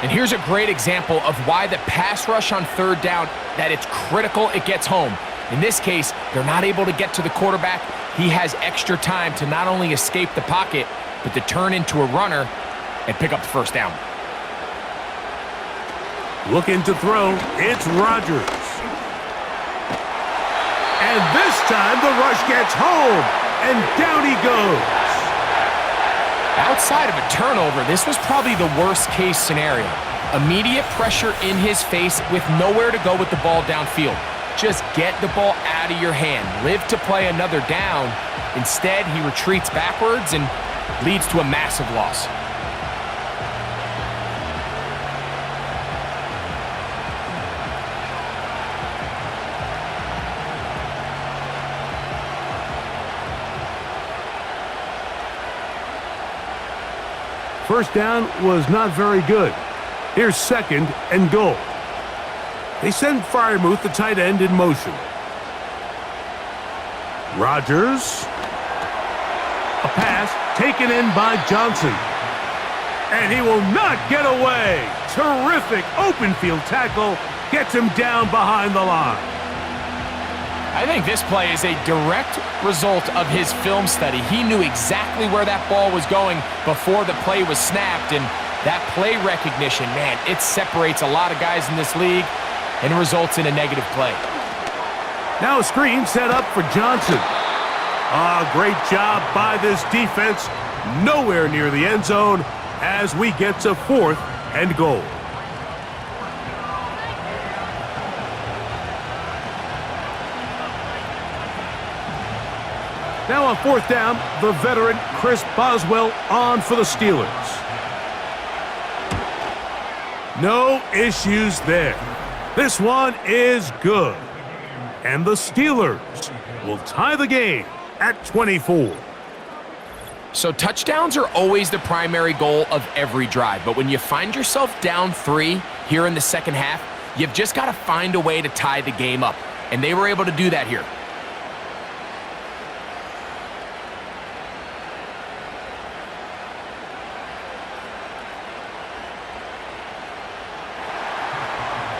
And here's a great example of why the pass rush on third down, that it's critical it gets home. In this case, they're not able to get to the quarterback. He has extra time to not only escape the pocket, but to turn into a runner and pick up the first down. Looking to throw, it's Rodgers. And this time the rush gets home, and down he goes. Outside of a turnover, this was probably the worst case scenario. Immediate pressure in his face with nowhere to go with the ball downfield. Just get the ball out of your hand. Live to play another down. Instead, he retreats backwards and leads to a massive loss. First down was not very good. Here's second and goal. They send Freiermuth, the tight end, in motion. Rodgers. A pass taken in by Johnson. And he will not get away. Terrific open field tackle. Gets him down behind the line. I think this play is a direct result of his film study. He knew exactly where that ball was going before the play was snapped, and that play recognition, man, it separates a lot of guys in this league and results in a negative play. Now a screen set up for Johnson. Great job by this defense. Nowhere near the end zone as we get to fourth and goal. Now on fourth down, the veteran Chris Boswell on for the Steelers. No issues there. This one is good. And the Steelers will tie the game at 24. So touchdowns are always the primary goal of every drive. But when you find yourself down 3 here in the second half, you've just got to find a way to tie the game up. And they were able to do that here.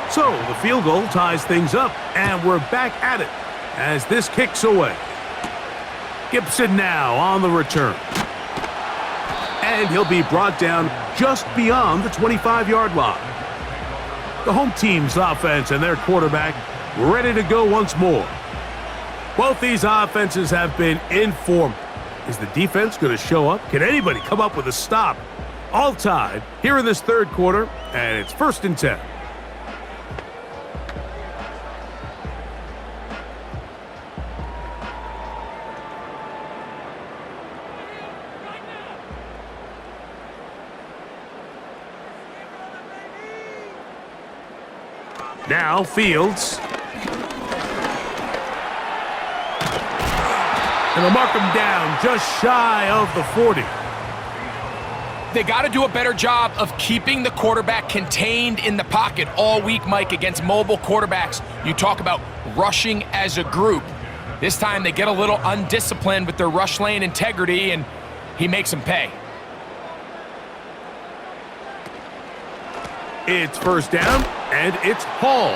So the field goal ties things up, and we're back at it as this kicks away. Gibson now on the return. And he'll be brought down just beyond the 25-yard line. The home team's offense and their quarterback ready to go once more. Both these offenses have been in form. Is the defense going to show up? Can anybody come up with a stop? All tied here in this third quarter, and it's first and 10. Now Fields. And they'll mark him down just shy of the 40. They got to do a better job of keeping the quarterback contained in the pocket all week, Mike, against mobile quarterbacks. You talk about rushing as a group. This time they get a little undisciplined with their rush lane integrity, and he makes them pay. It's first down, and it's Hall.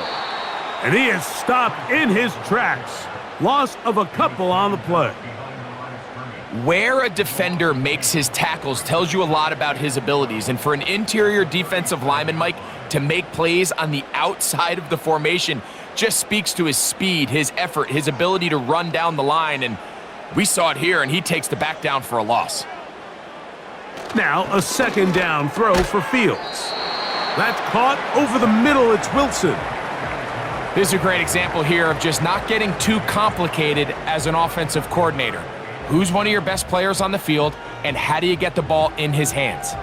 And he is stopped in his tracks. Loss of a couple on the play. Where a defender makes his tackles tells you a lot about his abilities. And for an interior defensive lineman, Mike, to make plays on the outside of the formation just speaks to his speed, his effort, his ability to run down the line. And we saw it here, and he takes the back down for a loss. Now a second down throw for Fields. That's caught over the middle. It's Wilson. This is a great example here of just not getting too complicated as an offensive coordinator. Who's one of your best players on the field, and how do you get the ball in his hands?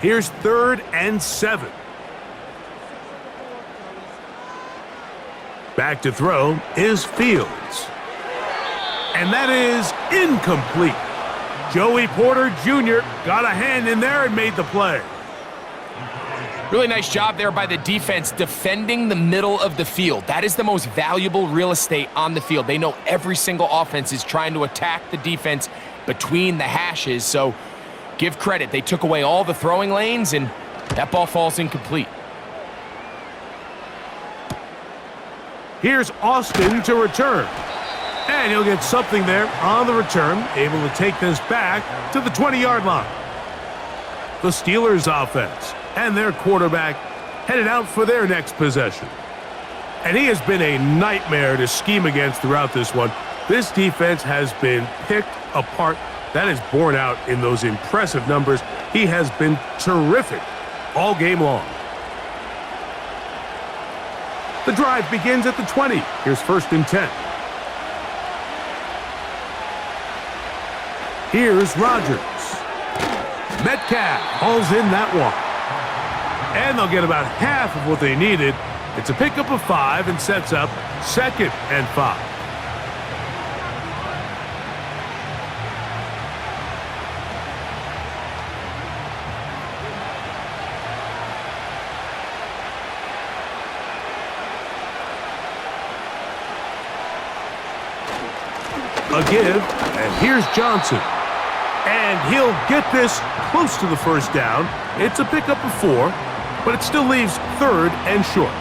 Here's 3rd and 7. Back to throw is Fields. And that is incomplete. Joey Porter Jr. got a hand in there and made the play. Really nice job there by the defense defending the middle of the field. That is the most valuable real estate on the field. They know every single offense is trying to attack the defense between the hashes, so give credit. They took away all the throwing lanes, and that ball falls incomplete. Here's Austin to return. And he'll get something there on the return, able to take this back to the 20-yard line. The Steelers offense and their quarterback headed out for their next possession. And he has been a nightmare to scheme against throughout this one. This defense has been picked apart. That is borne out in those impressive numbers. He has been terrific all game long. The drive begins at the 20. Here's 1st and 10. Here's Rodgers. Metcalf hauls in that one. And they'll get about half of what they needed. It's a pickup of 5 and sets up 2nd and 5. A give, and here's Johnson. And he'll get this close to the first down. It's a pickup of 4, but it still leaves 3rd and short.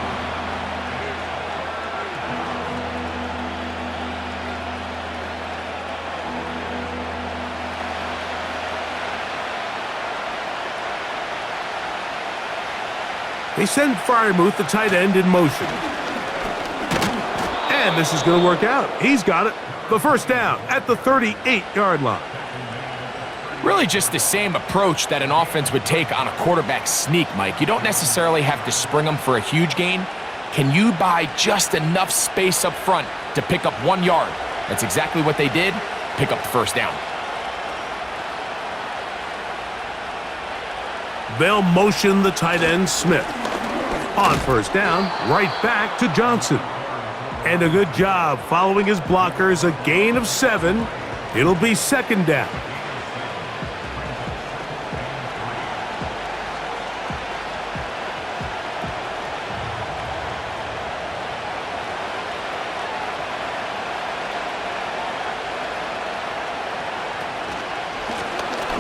They send Freiermuth, the tight end, in motion. And this is going to work out. He's got it. The first down at the 38-yard line. Really just the same approach that an offense would take on a quarterback sneak, Mike. You don't necessarily have to spring them for a huge gain. Can you buy just enough space up front to pick up 1 yard? That's exactly what they did. Pick up the first down. They'll motion the tight end Smith. On first down, right back to Johnson. And a good job following his blockers, a gain of 7. It'll be 2nd down.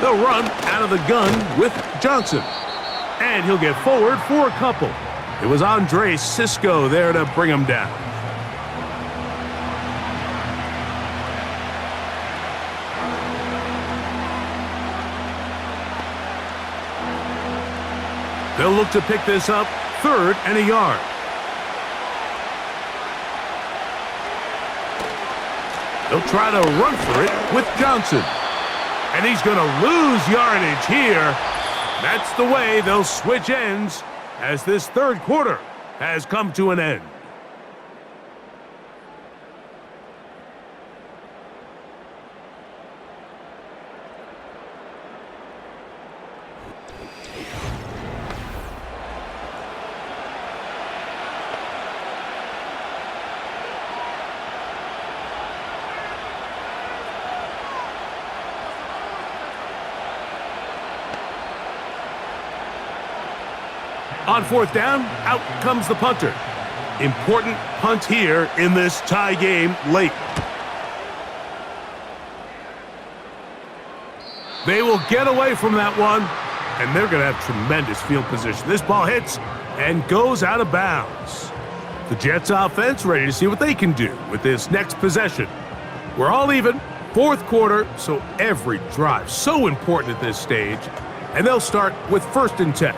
They'll run out of the gun with Johnson. And he'll get forward for a couple. It was Andre Cisco there to bring him down. They'll look to pick this up, 3rd and a yard. They'll try to run for it with Johnson. And he's going to lose yardage here. That's the way they'll switch ends as this 3rd quarter has come to an end. On 4th down, out comes the punter. Important punt here in this tie game late. They will get away from that one, and they're going to have tremendous field position. This ball hits and goes out of bounds. The Jets offense ready to see what they can do with this next possession. We're all even, fourth quarter, so every drive so important at this stage, and they'll start with 1st and 10.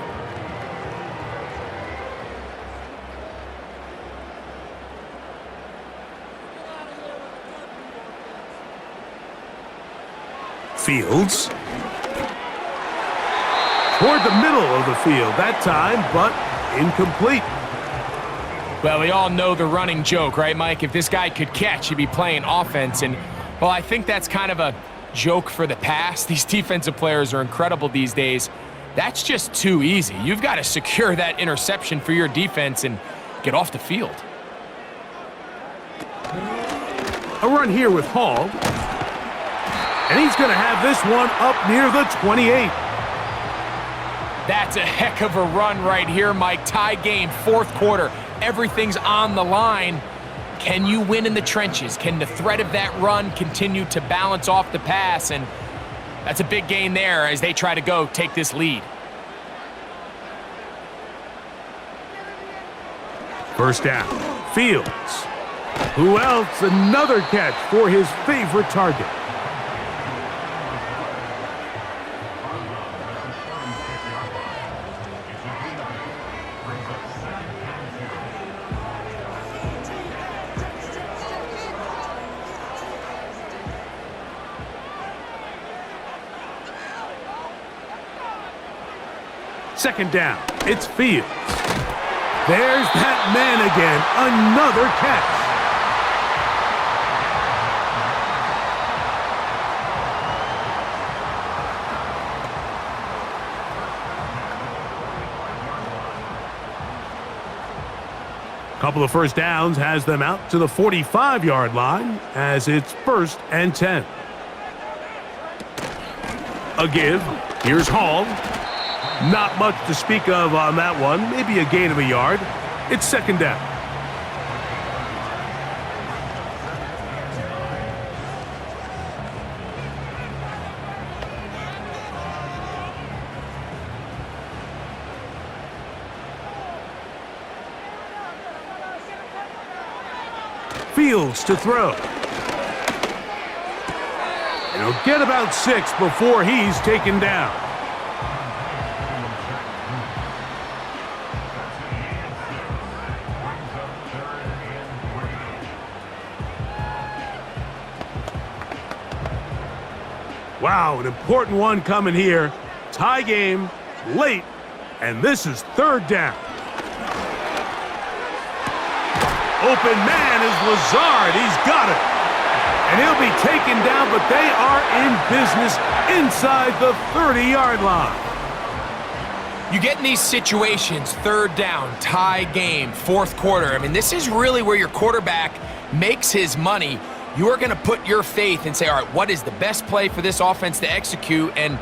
Fields. Toward the middle of the field that time, but incomplete. Well, we all know the running joke, right, Mike? If this guy could catch, he'd be playing offense. And, well, I think that's kind of a joke for the past. These defensive players are incredible these days. That's just too easy. You've got to secure that interception for your defense and get off the field. A run here with Hall. And he's going to have this one up near the 28. That's a heck of a run right here, Mike. Tie game, 4th quarter. Everything's on the line. Can you win in the trenches? Can the threat of that run continue to balance off the pass? And that's a big gain there as they try to go take this lead. 1st down. Fields. Who else? Another catch for his favorite target. Second down, it's Fields. There's that man again, another catch. Couple of 1st downs has them out to the 45-yard line as it's 1st and 10. A give, here's Hall. Not much to speak of on that one. Maybe a gain of a yard. It's 2nd down. Fields to throw. And he'll get about 6 before he's taken down. Wow, an important one coming here. Tie game, late, and this is 3rd down. Open man is Lazard. He's got it. And he'll be taken down, but they are in business inside the 30-yard line. You get in these situations, 3rd down, tie game, 4th quarter. I mean, this is really where your quarterback makes his money. You are going to put your faith and say, all right, what is the best play for this offense to execute? And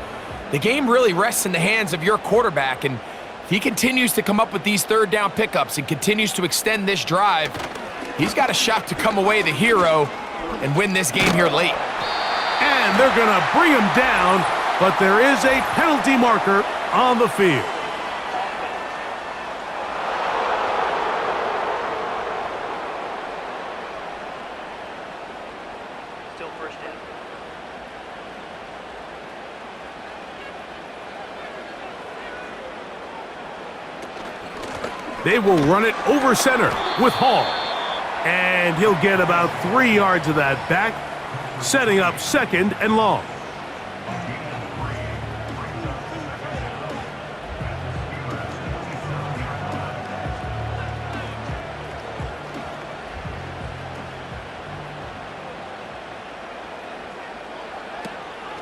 the game really rests in the hands of your quarterback. And if he continues to come up with these 3rd down pickups and continues to extend this drive, he's got a shot to come away the hero and win this game here late. And they're going to bring him down, but there is a penalty marker on the field. They will run it over center with Hall. And he'll get about 3 yards of that back, setting up 2nd and long.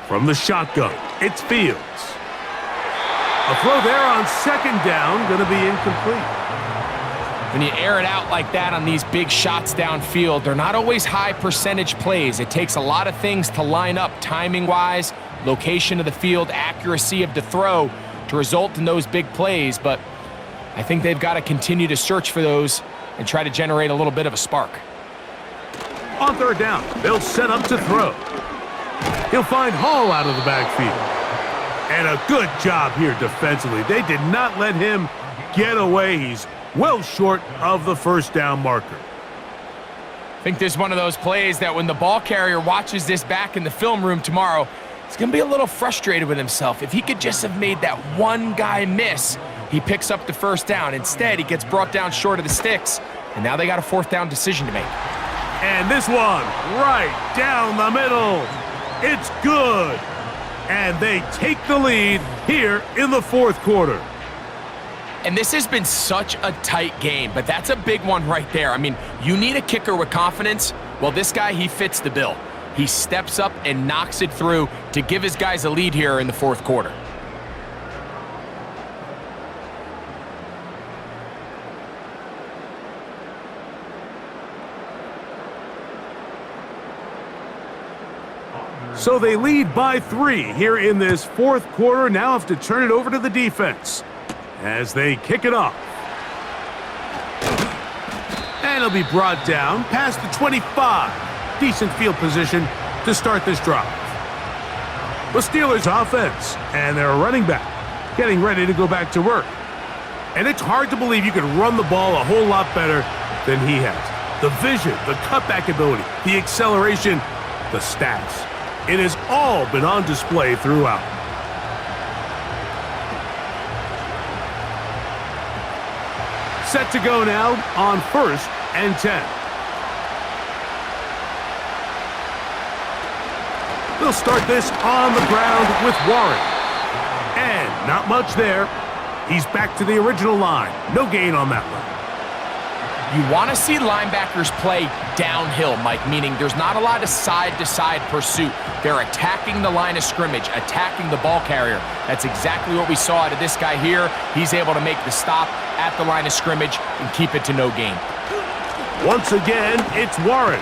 From the shotgun, it's Fields. A throw there on 2nd down, going to be incomplete. When you air it out like that on these big shots downfield, they're not always high percentage plays. It takes a lot of things to line up timing-wise, location of the field, accuracy of the throw to result in those big plays. But I think they've got to continue to search for those and try to generate a little bit of a spark. On 3rd down, they'll set up to throw. He'll find Hall out of the backfield. And a good job here defensively. They did not let him get away. He's well short of the first down marker. I think this is one of those plays that when the ball carrier watches this back in the film room tomorrow, he's going to be a little frustrated with himself. If he could just have made that one guy miss, he picks up the first down. Instead, he gets brought down short of the sticks, and now they got a fourth down decision to make. And this one, right down the middle. It's good. And they take the lead here in the fourth quarter. And this has been such a tight game, but that's a big one right there. I mean, you need a kicker with confidence. Well, this guy, he fits the bill. He steps up and knocks it through to give his guys a lead here in the fourth quarter. So they lead by 3 here in this fourth quarter. Now have to turn it over to the defense as they kick it off. And it'll be brought down past the 25. Decent field position to start this drive. The Steelers offense and their running back getting ready to go back to work. And it's hard to believe you could run the ball a whole lot better than he has. The vision, the cutback ability, the acceleration, the stats. It has all been on display throughout. Set to go now on 1st and 10. They'll start this on the ground with Warren. And not much there. He's back to the original line. No gain on that one. You want to see linebackers play downhill, Mike, meaning there's not a lot of side-to-side pursuit. They're attacking the line of scrimmage, attacking the ball carrier. That's exactly what we saw out of this guy here. He's able to make the stop at the line of scrimmage and keep it to no gain. Once again, it's Warren.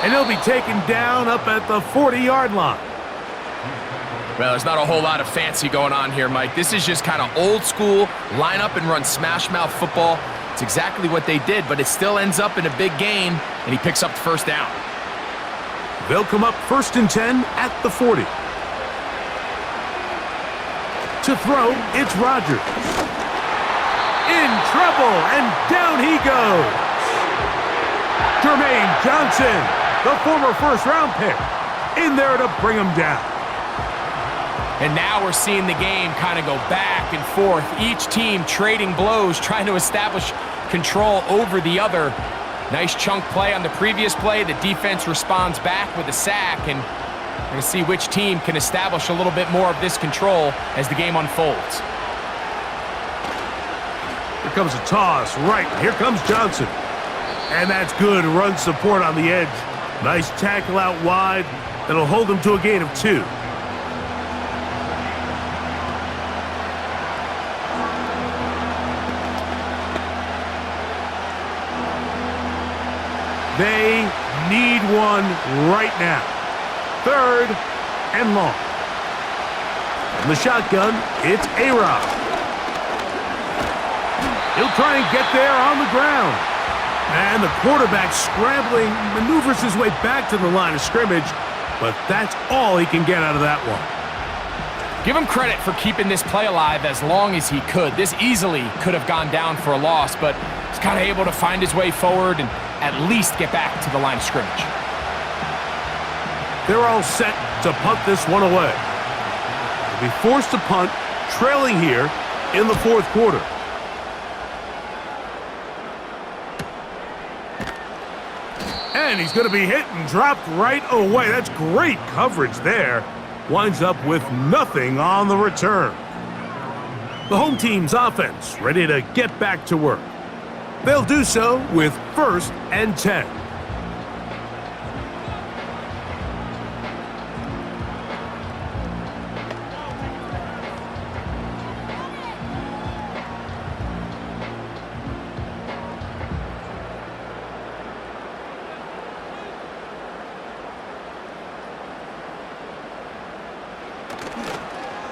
And he'll be taken down up at the 40-yard line. Well, there's not a whole lot of fancy going on here, Mike. This is just kind of old school, line up and run smash mouth football. It's exactly what they did, but it still ends up in a big gain, and he picks up the first down. They'll come up 1st and 10 at the 40. To throw, it's Rodgers. In trouble, and down he goes. Jermaine Johnson, the former first-round pick, in there to bring him down. And now we're seeing the game kind of go back and forth. Each team trading blows, trying to establish control over the other. Nice chunk play on the previous play. The defense responds back with a sack, and we're going to see which team can establish a little bit more of this control as the game unfolds. Here comes a toss, right. Here comes Johnson. And that's good run support on the edge. Nice tackle out wide. That'll hold them to a gain of 2. They need one right now. 3rd and long. From the shotgun, it's A-Rod. He'll try and get there on the ground. And the quarterback scrambling, maneuvers his way back to the line of scrimmage, but that's all he can get out of that one. Give him credit for keeping this play alive as long as he could. This easily could have gone down for a loss, but he's kind of able to find his way forward and at least get back to the line of scrimmage. They're all set to punt this one away. They'll be forced to punt, trailing here in the fourth quarter. And he's going to be hit and dropped right away. That's great coverage there. Winds up with nothing on the return. The home team's offense ready to get back to work. They'll do so with 1st and 10.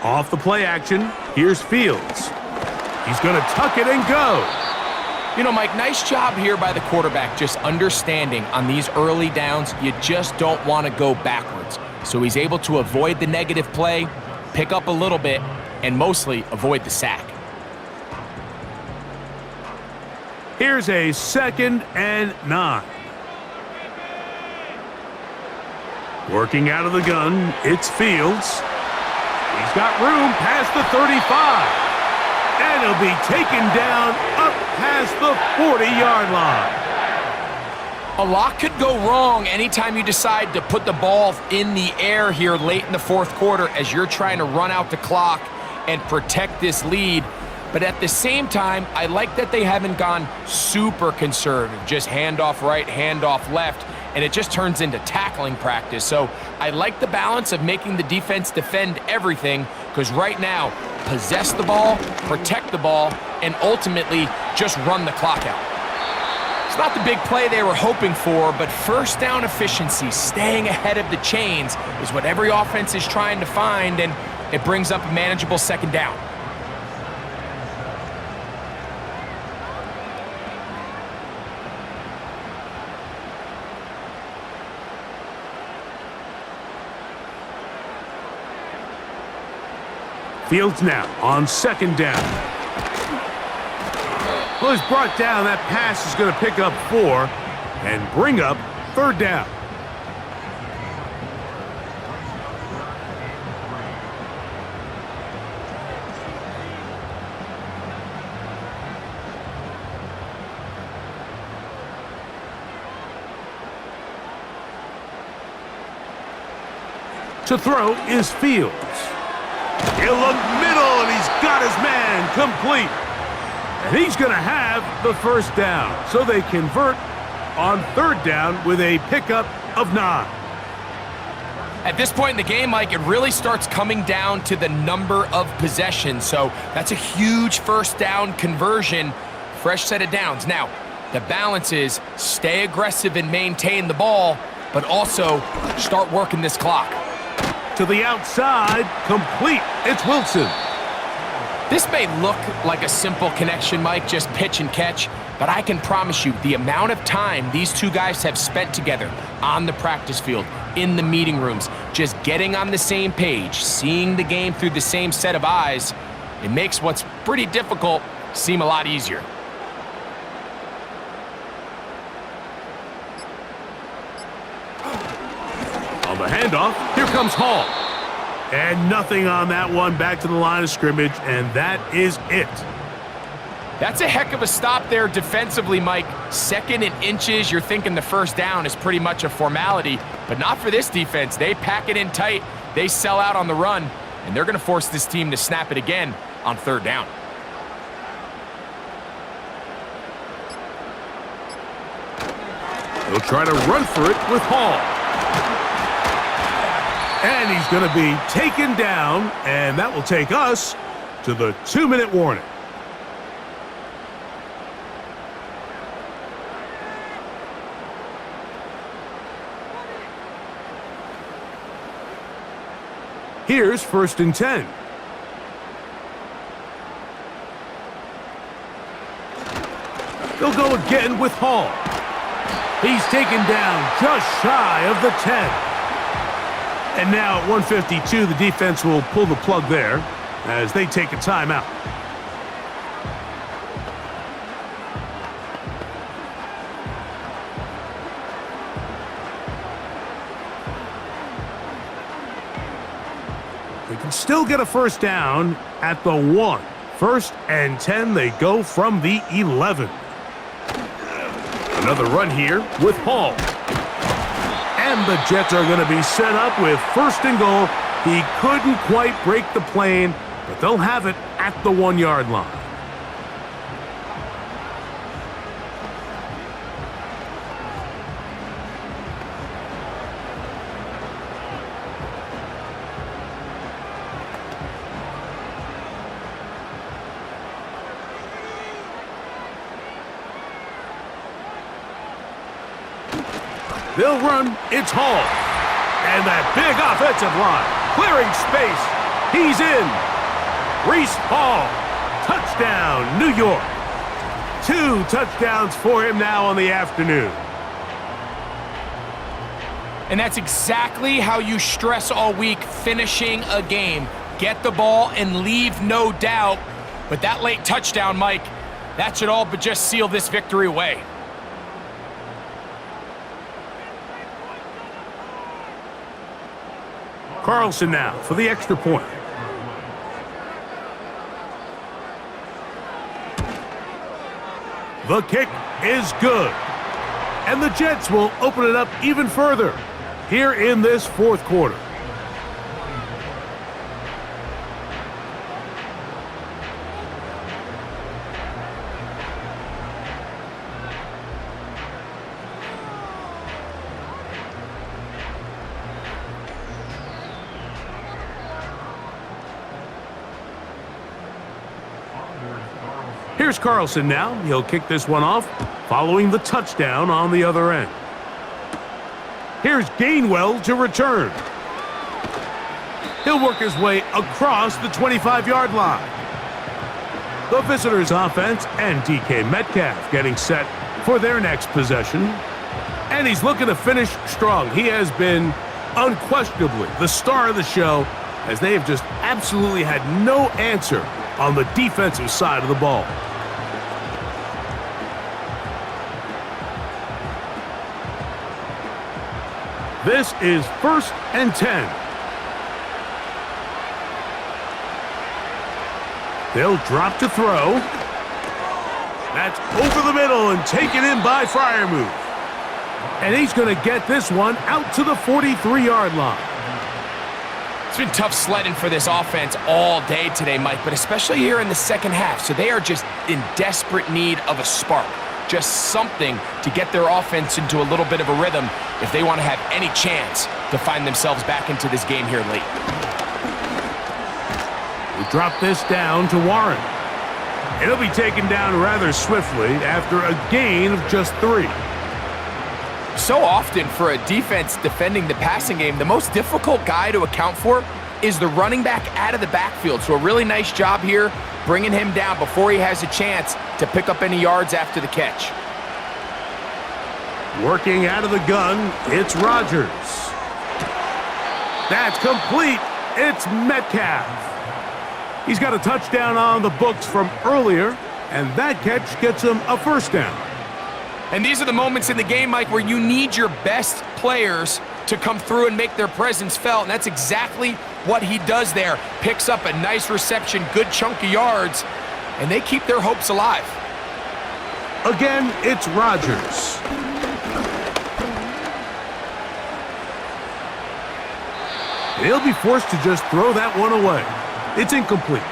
Off the play action, here's Fields. He's going to tuck it and go. You know, Mike, nice job here by the quarterback just understanding on these early downs, you just don't want to go backwards. So he's able to avoid the negative play, pick up a little bit, and mostly avoid the sack. Here's a 2nd and 9. Working out of the gun, it's Fields. He's got room past the 35. And he'll be taken down up past the 40-yard line. A lot could go wrong anytime you decide to put the ball in the air here late in the 4th quarter as you're trying to run out the clock and protect this lead. But at the same time, I like that they haven't gone super conservative, just handoff right, handoff left, and it just turns into tackling practice. So I like the balance of making the defense defend everything, because right now, possess the ball, protect the ball, and ultimately just run the clock out. It's not the big play they were hoping for, but first down efficiency, staying ahead of the chains, is what every offense is trying to find, and it brings up a manageable 2nd down. Fields now on 2nd down. Well, he's brought down. That pass is going to pick up 4 and bring up 3rd down. To throw is Fields. He'll look middle, and he's got his man complete. And he's going to have the 1st down. So they convert on 3rd down with a pickup of 9. At this point in the game, Mike, it really starts coming down to the number of possessions. So that's a huge 1st down conversion, fresh set of downs. Now, the balance is stay aggressive and maintain the ball, but also start working this clock. To the outside, complete. It's Wilson. This may look like a simple connection, Mike, just pitch and catch, but I can promise you the amount of time these two guys have spent together on the practice field, in the meeting rooms, just getting on the same page, seeing the game through the same set of eyes, it makes what's pretty difficult seem a lot easier. On the handoff, here comes Hall. And nothing on that one, back to the line of scrimmage, and that is it. That's a heck of a stop there defensively, Mike. 2nd and inches, you're thinking the 1st down is pretty much a formality, but not for this defense. They pack it in tight, they sell out on the run, and they're going to force this team to snap it again on 3rd down. They'll try to run for it with Hall. And he's going to be taken down, and that will take us to the 2-minute warning. Here's 1st and 10. They'll go again with Hall. He's taken down just shy of the 10. And now at 1:52, the defense will pull the plug there as they take a timeout. They can still get a 1st down at the 1. 1st and 10, they go from the 11. Another run here with Hall. And the Jets are going to be set up with 1st and goal. He couldn't quite break the plane, but they'll have it at the 1-yard line. They'll run. It's Hall. And that big offensive line. Clearing space. He's in. Reese Hall. Touchdown, New York. 2 touchdowns for him now on the afternoon. And that's exactly how you stress all week finishing a game. get the ball and leave no doubt. But that late touchdown, Mike, that should all but just seal this victory away. Carlson now for the extra point. The kick is good. And the Jets will open it up even further here in this fourth quarter. Here's Carlson now. He'll kick this one off, following the touchdown on the other end. Here's Gainwell to return. He'll work his way across the 25-yard line. The visitors' offense and DK Metcalf getting set for their next possession. And he's looking to finish strong. He has been unquestionably the star of the show, as they have just absolutely had no answer on the defensive side of the ball. This is 1st and 10. They'll drop to throw. That's over the middle and taken in by Freiermuth. And he's going to get this one out to the 43-yard line. It's been tough sledding for this offense all day today, Mike, but especially here in the second half. So they are just in desperate need of a spark. Just something to get their offense into a little bit of a rhythm if they want to have any chance to find themselves back into this game here late. We drop this down to Warren. It'll be taken down rather swiftly after a gain of just 3. So often for a defense defending the passing game, the most difficult guy to account for is the running back out of the backfield. So a really nice job here bringing him down before he has a chance to pick up any yards after the catch. Working out of the gun, it's Rodgers. That's complete. It's Metcalf. He's got a touchdown on the books from earlier, and that catch gets him a first down. And these are the moments in the game, Mike, where you need your best players to come through and make their presence felt, and that's exactly what he does there. Picks up a nice reception, good chunk of yards, and they keep their hopes alive. Again, it's Rodgers. He'll be forced to just throw that one away. It's incomplete.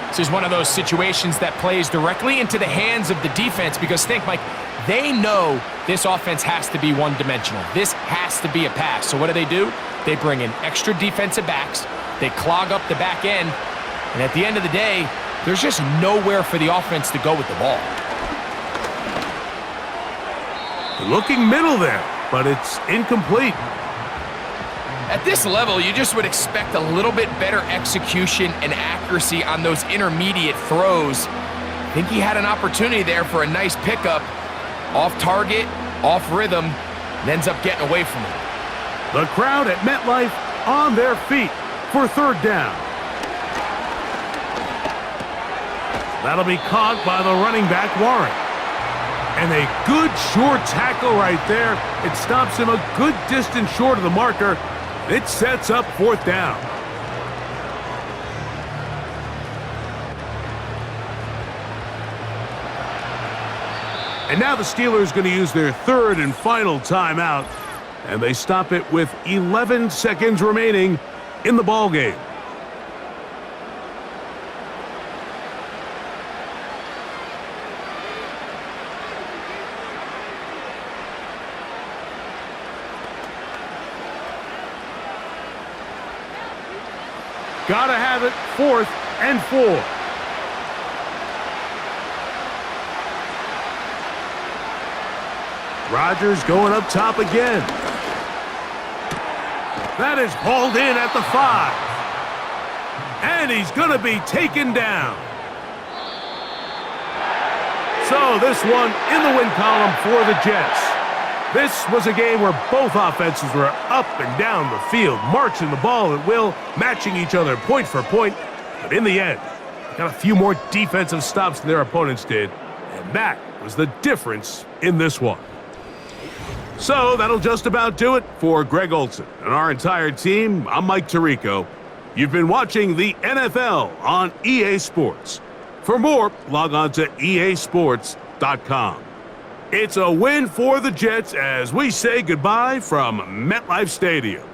This is one of those situations that plays directly into the hands of the defense, because think, Mike, they know this offense has to be one-dimensional. This has to be a pass. So what do? They bring in extra defensive backs. They clog up the back end. And at the end of the day, there's just nowhere for the offense to go with the ball. Looking middle there, but it's incomplete. At this level, you just would expect a little bit better execution and accuracy on those intermediate throws. I think he had an opportunity there for a nice pickup. Off target, off rhythm, and ends up getting away from him. The crowd at MetLife on their feet for third down. That'll be caught by the running back, Warren. And a good short tackle right there. It stops him a good distance short of the marker. It sets up fourth down. And now the Steelers going to use their third and final timeout. And they stop it with 11 seconds remaining in the ballgame. Gotta have it, 4th and 4. Rodgers going up top again. That is hauled in at the 5. And he's going to be taken down. So this one in the win column for the Jets. This was a game where both offenses were up and down the field, marching the ball at will, matching each other point for point. But in the end, they got a few more defensive stops than their opponents did, and that was the difference in this one. So that'll just about do it for Greg Olson and our entire team. I'm Mike Tirico. You've been watching the NFL on EA Sports. For more, log on to easports.com. It's a win for the Jets as we say goodbye from MetLife Stadium.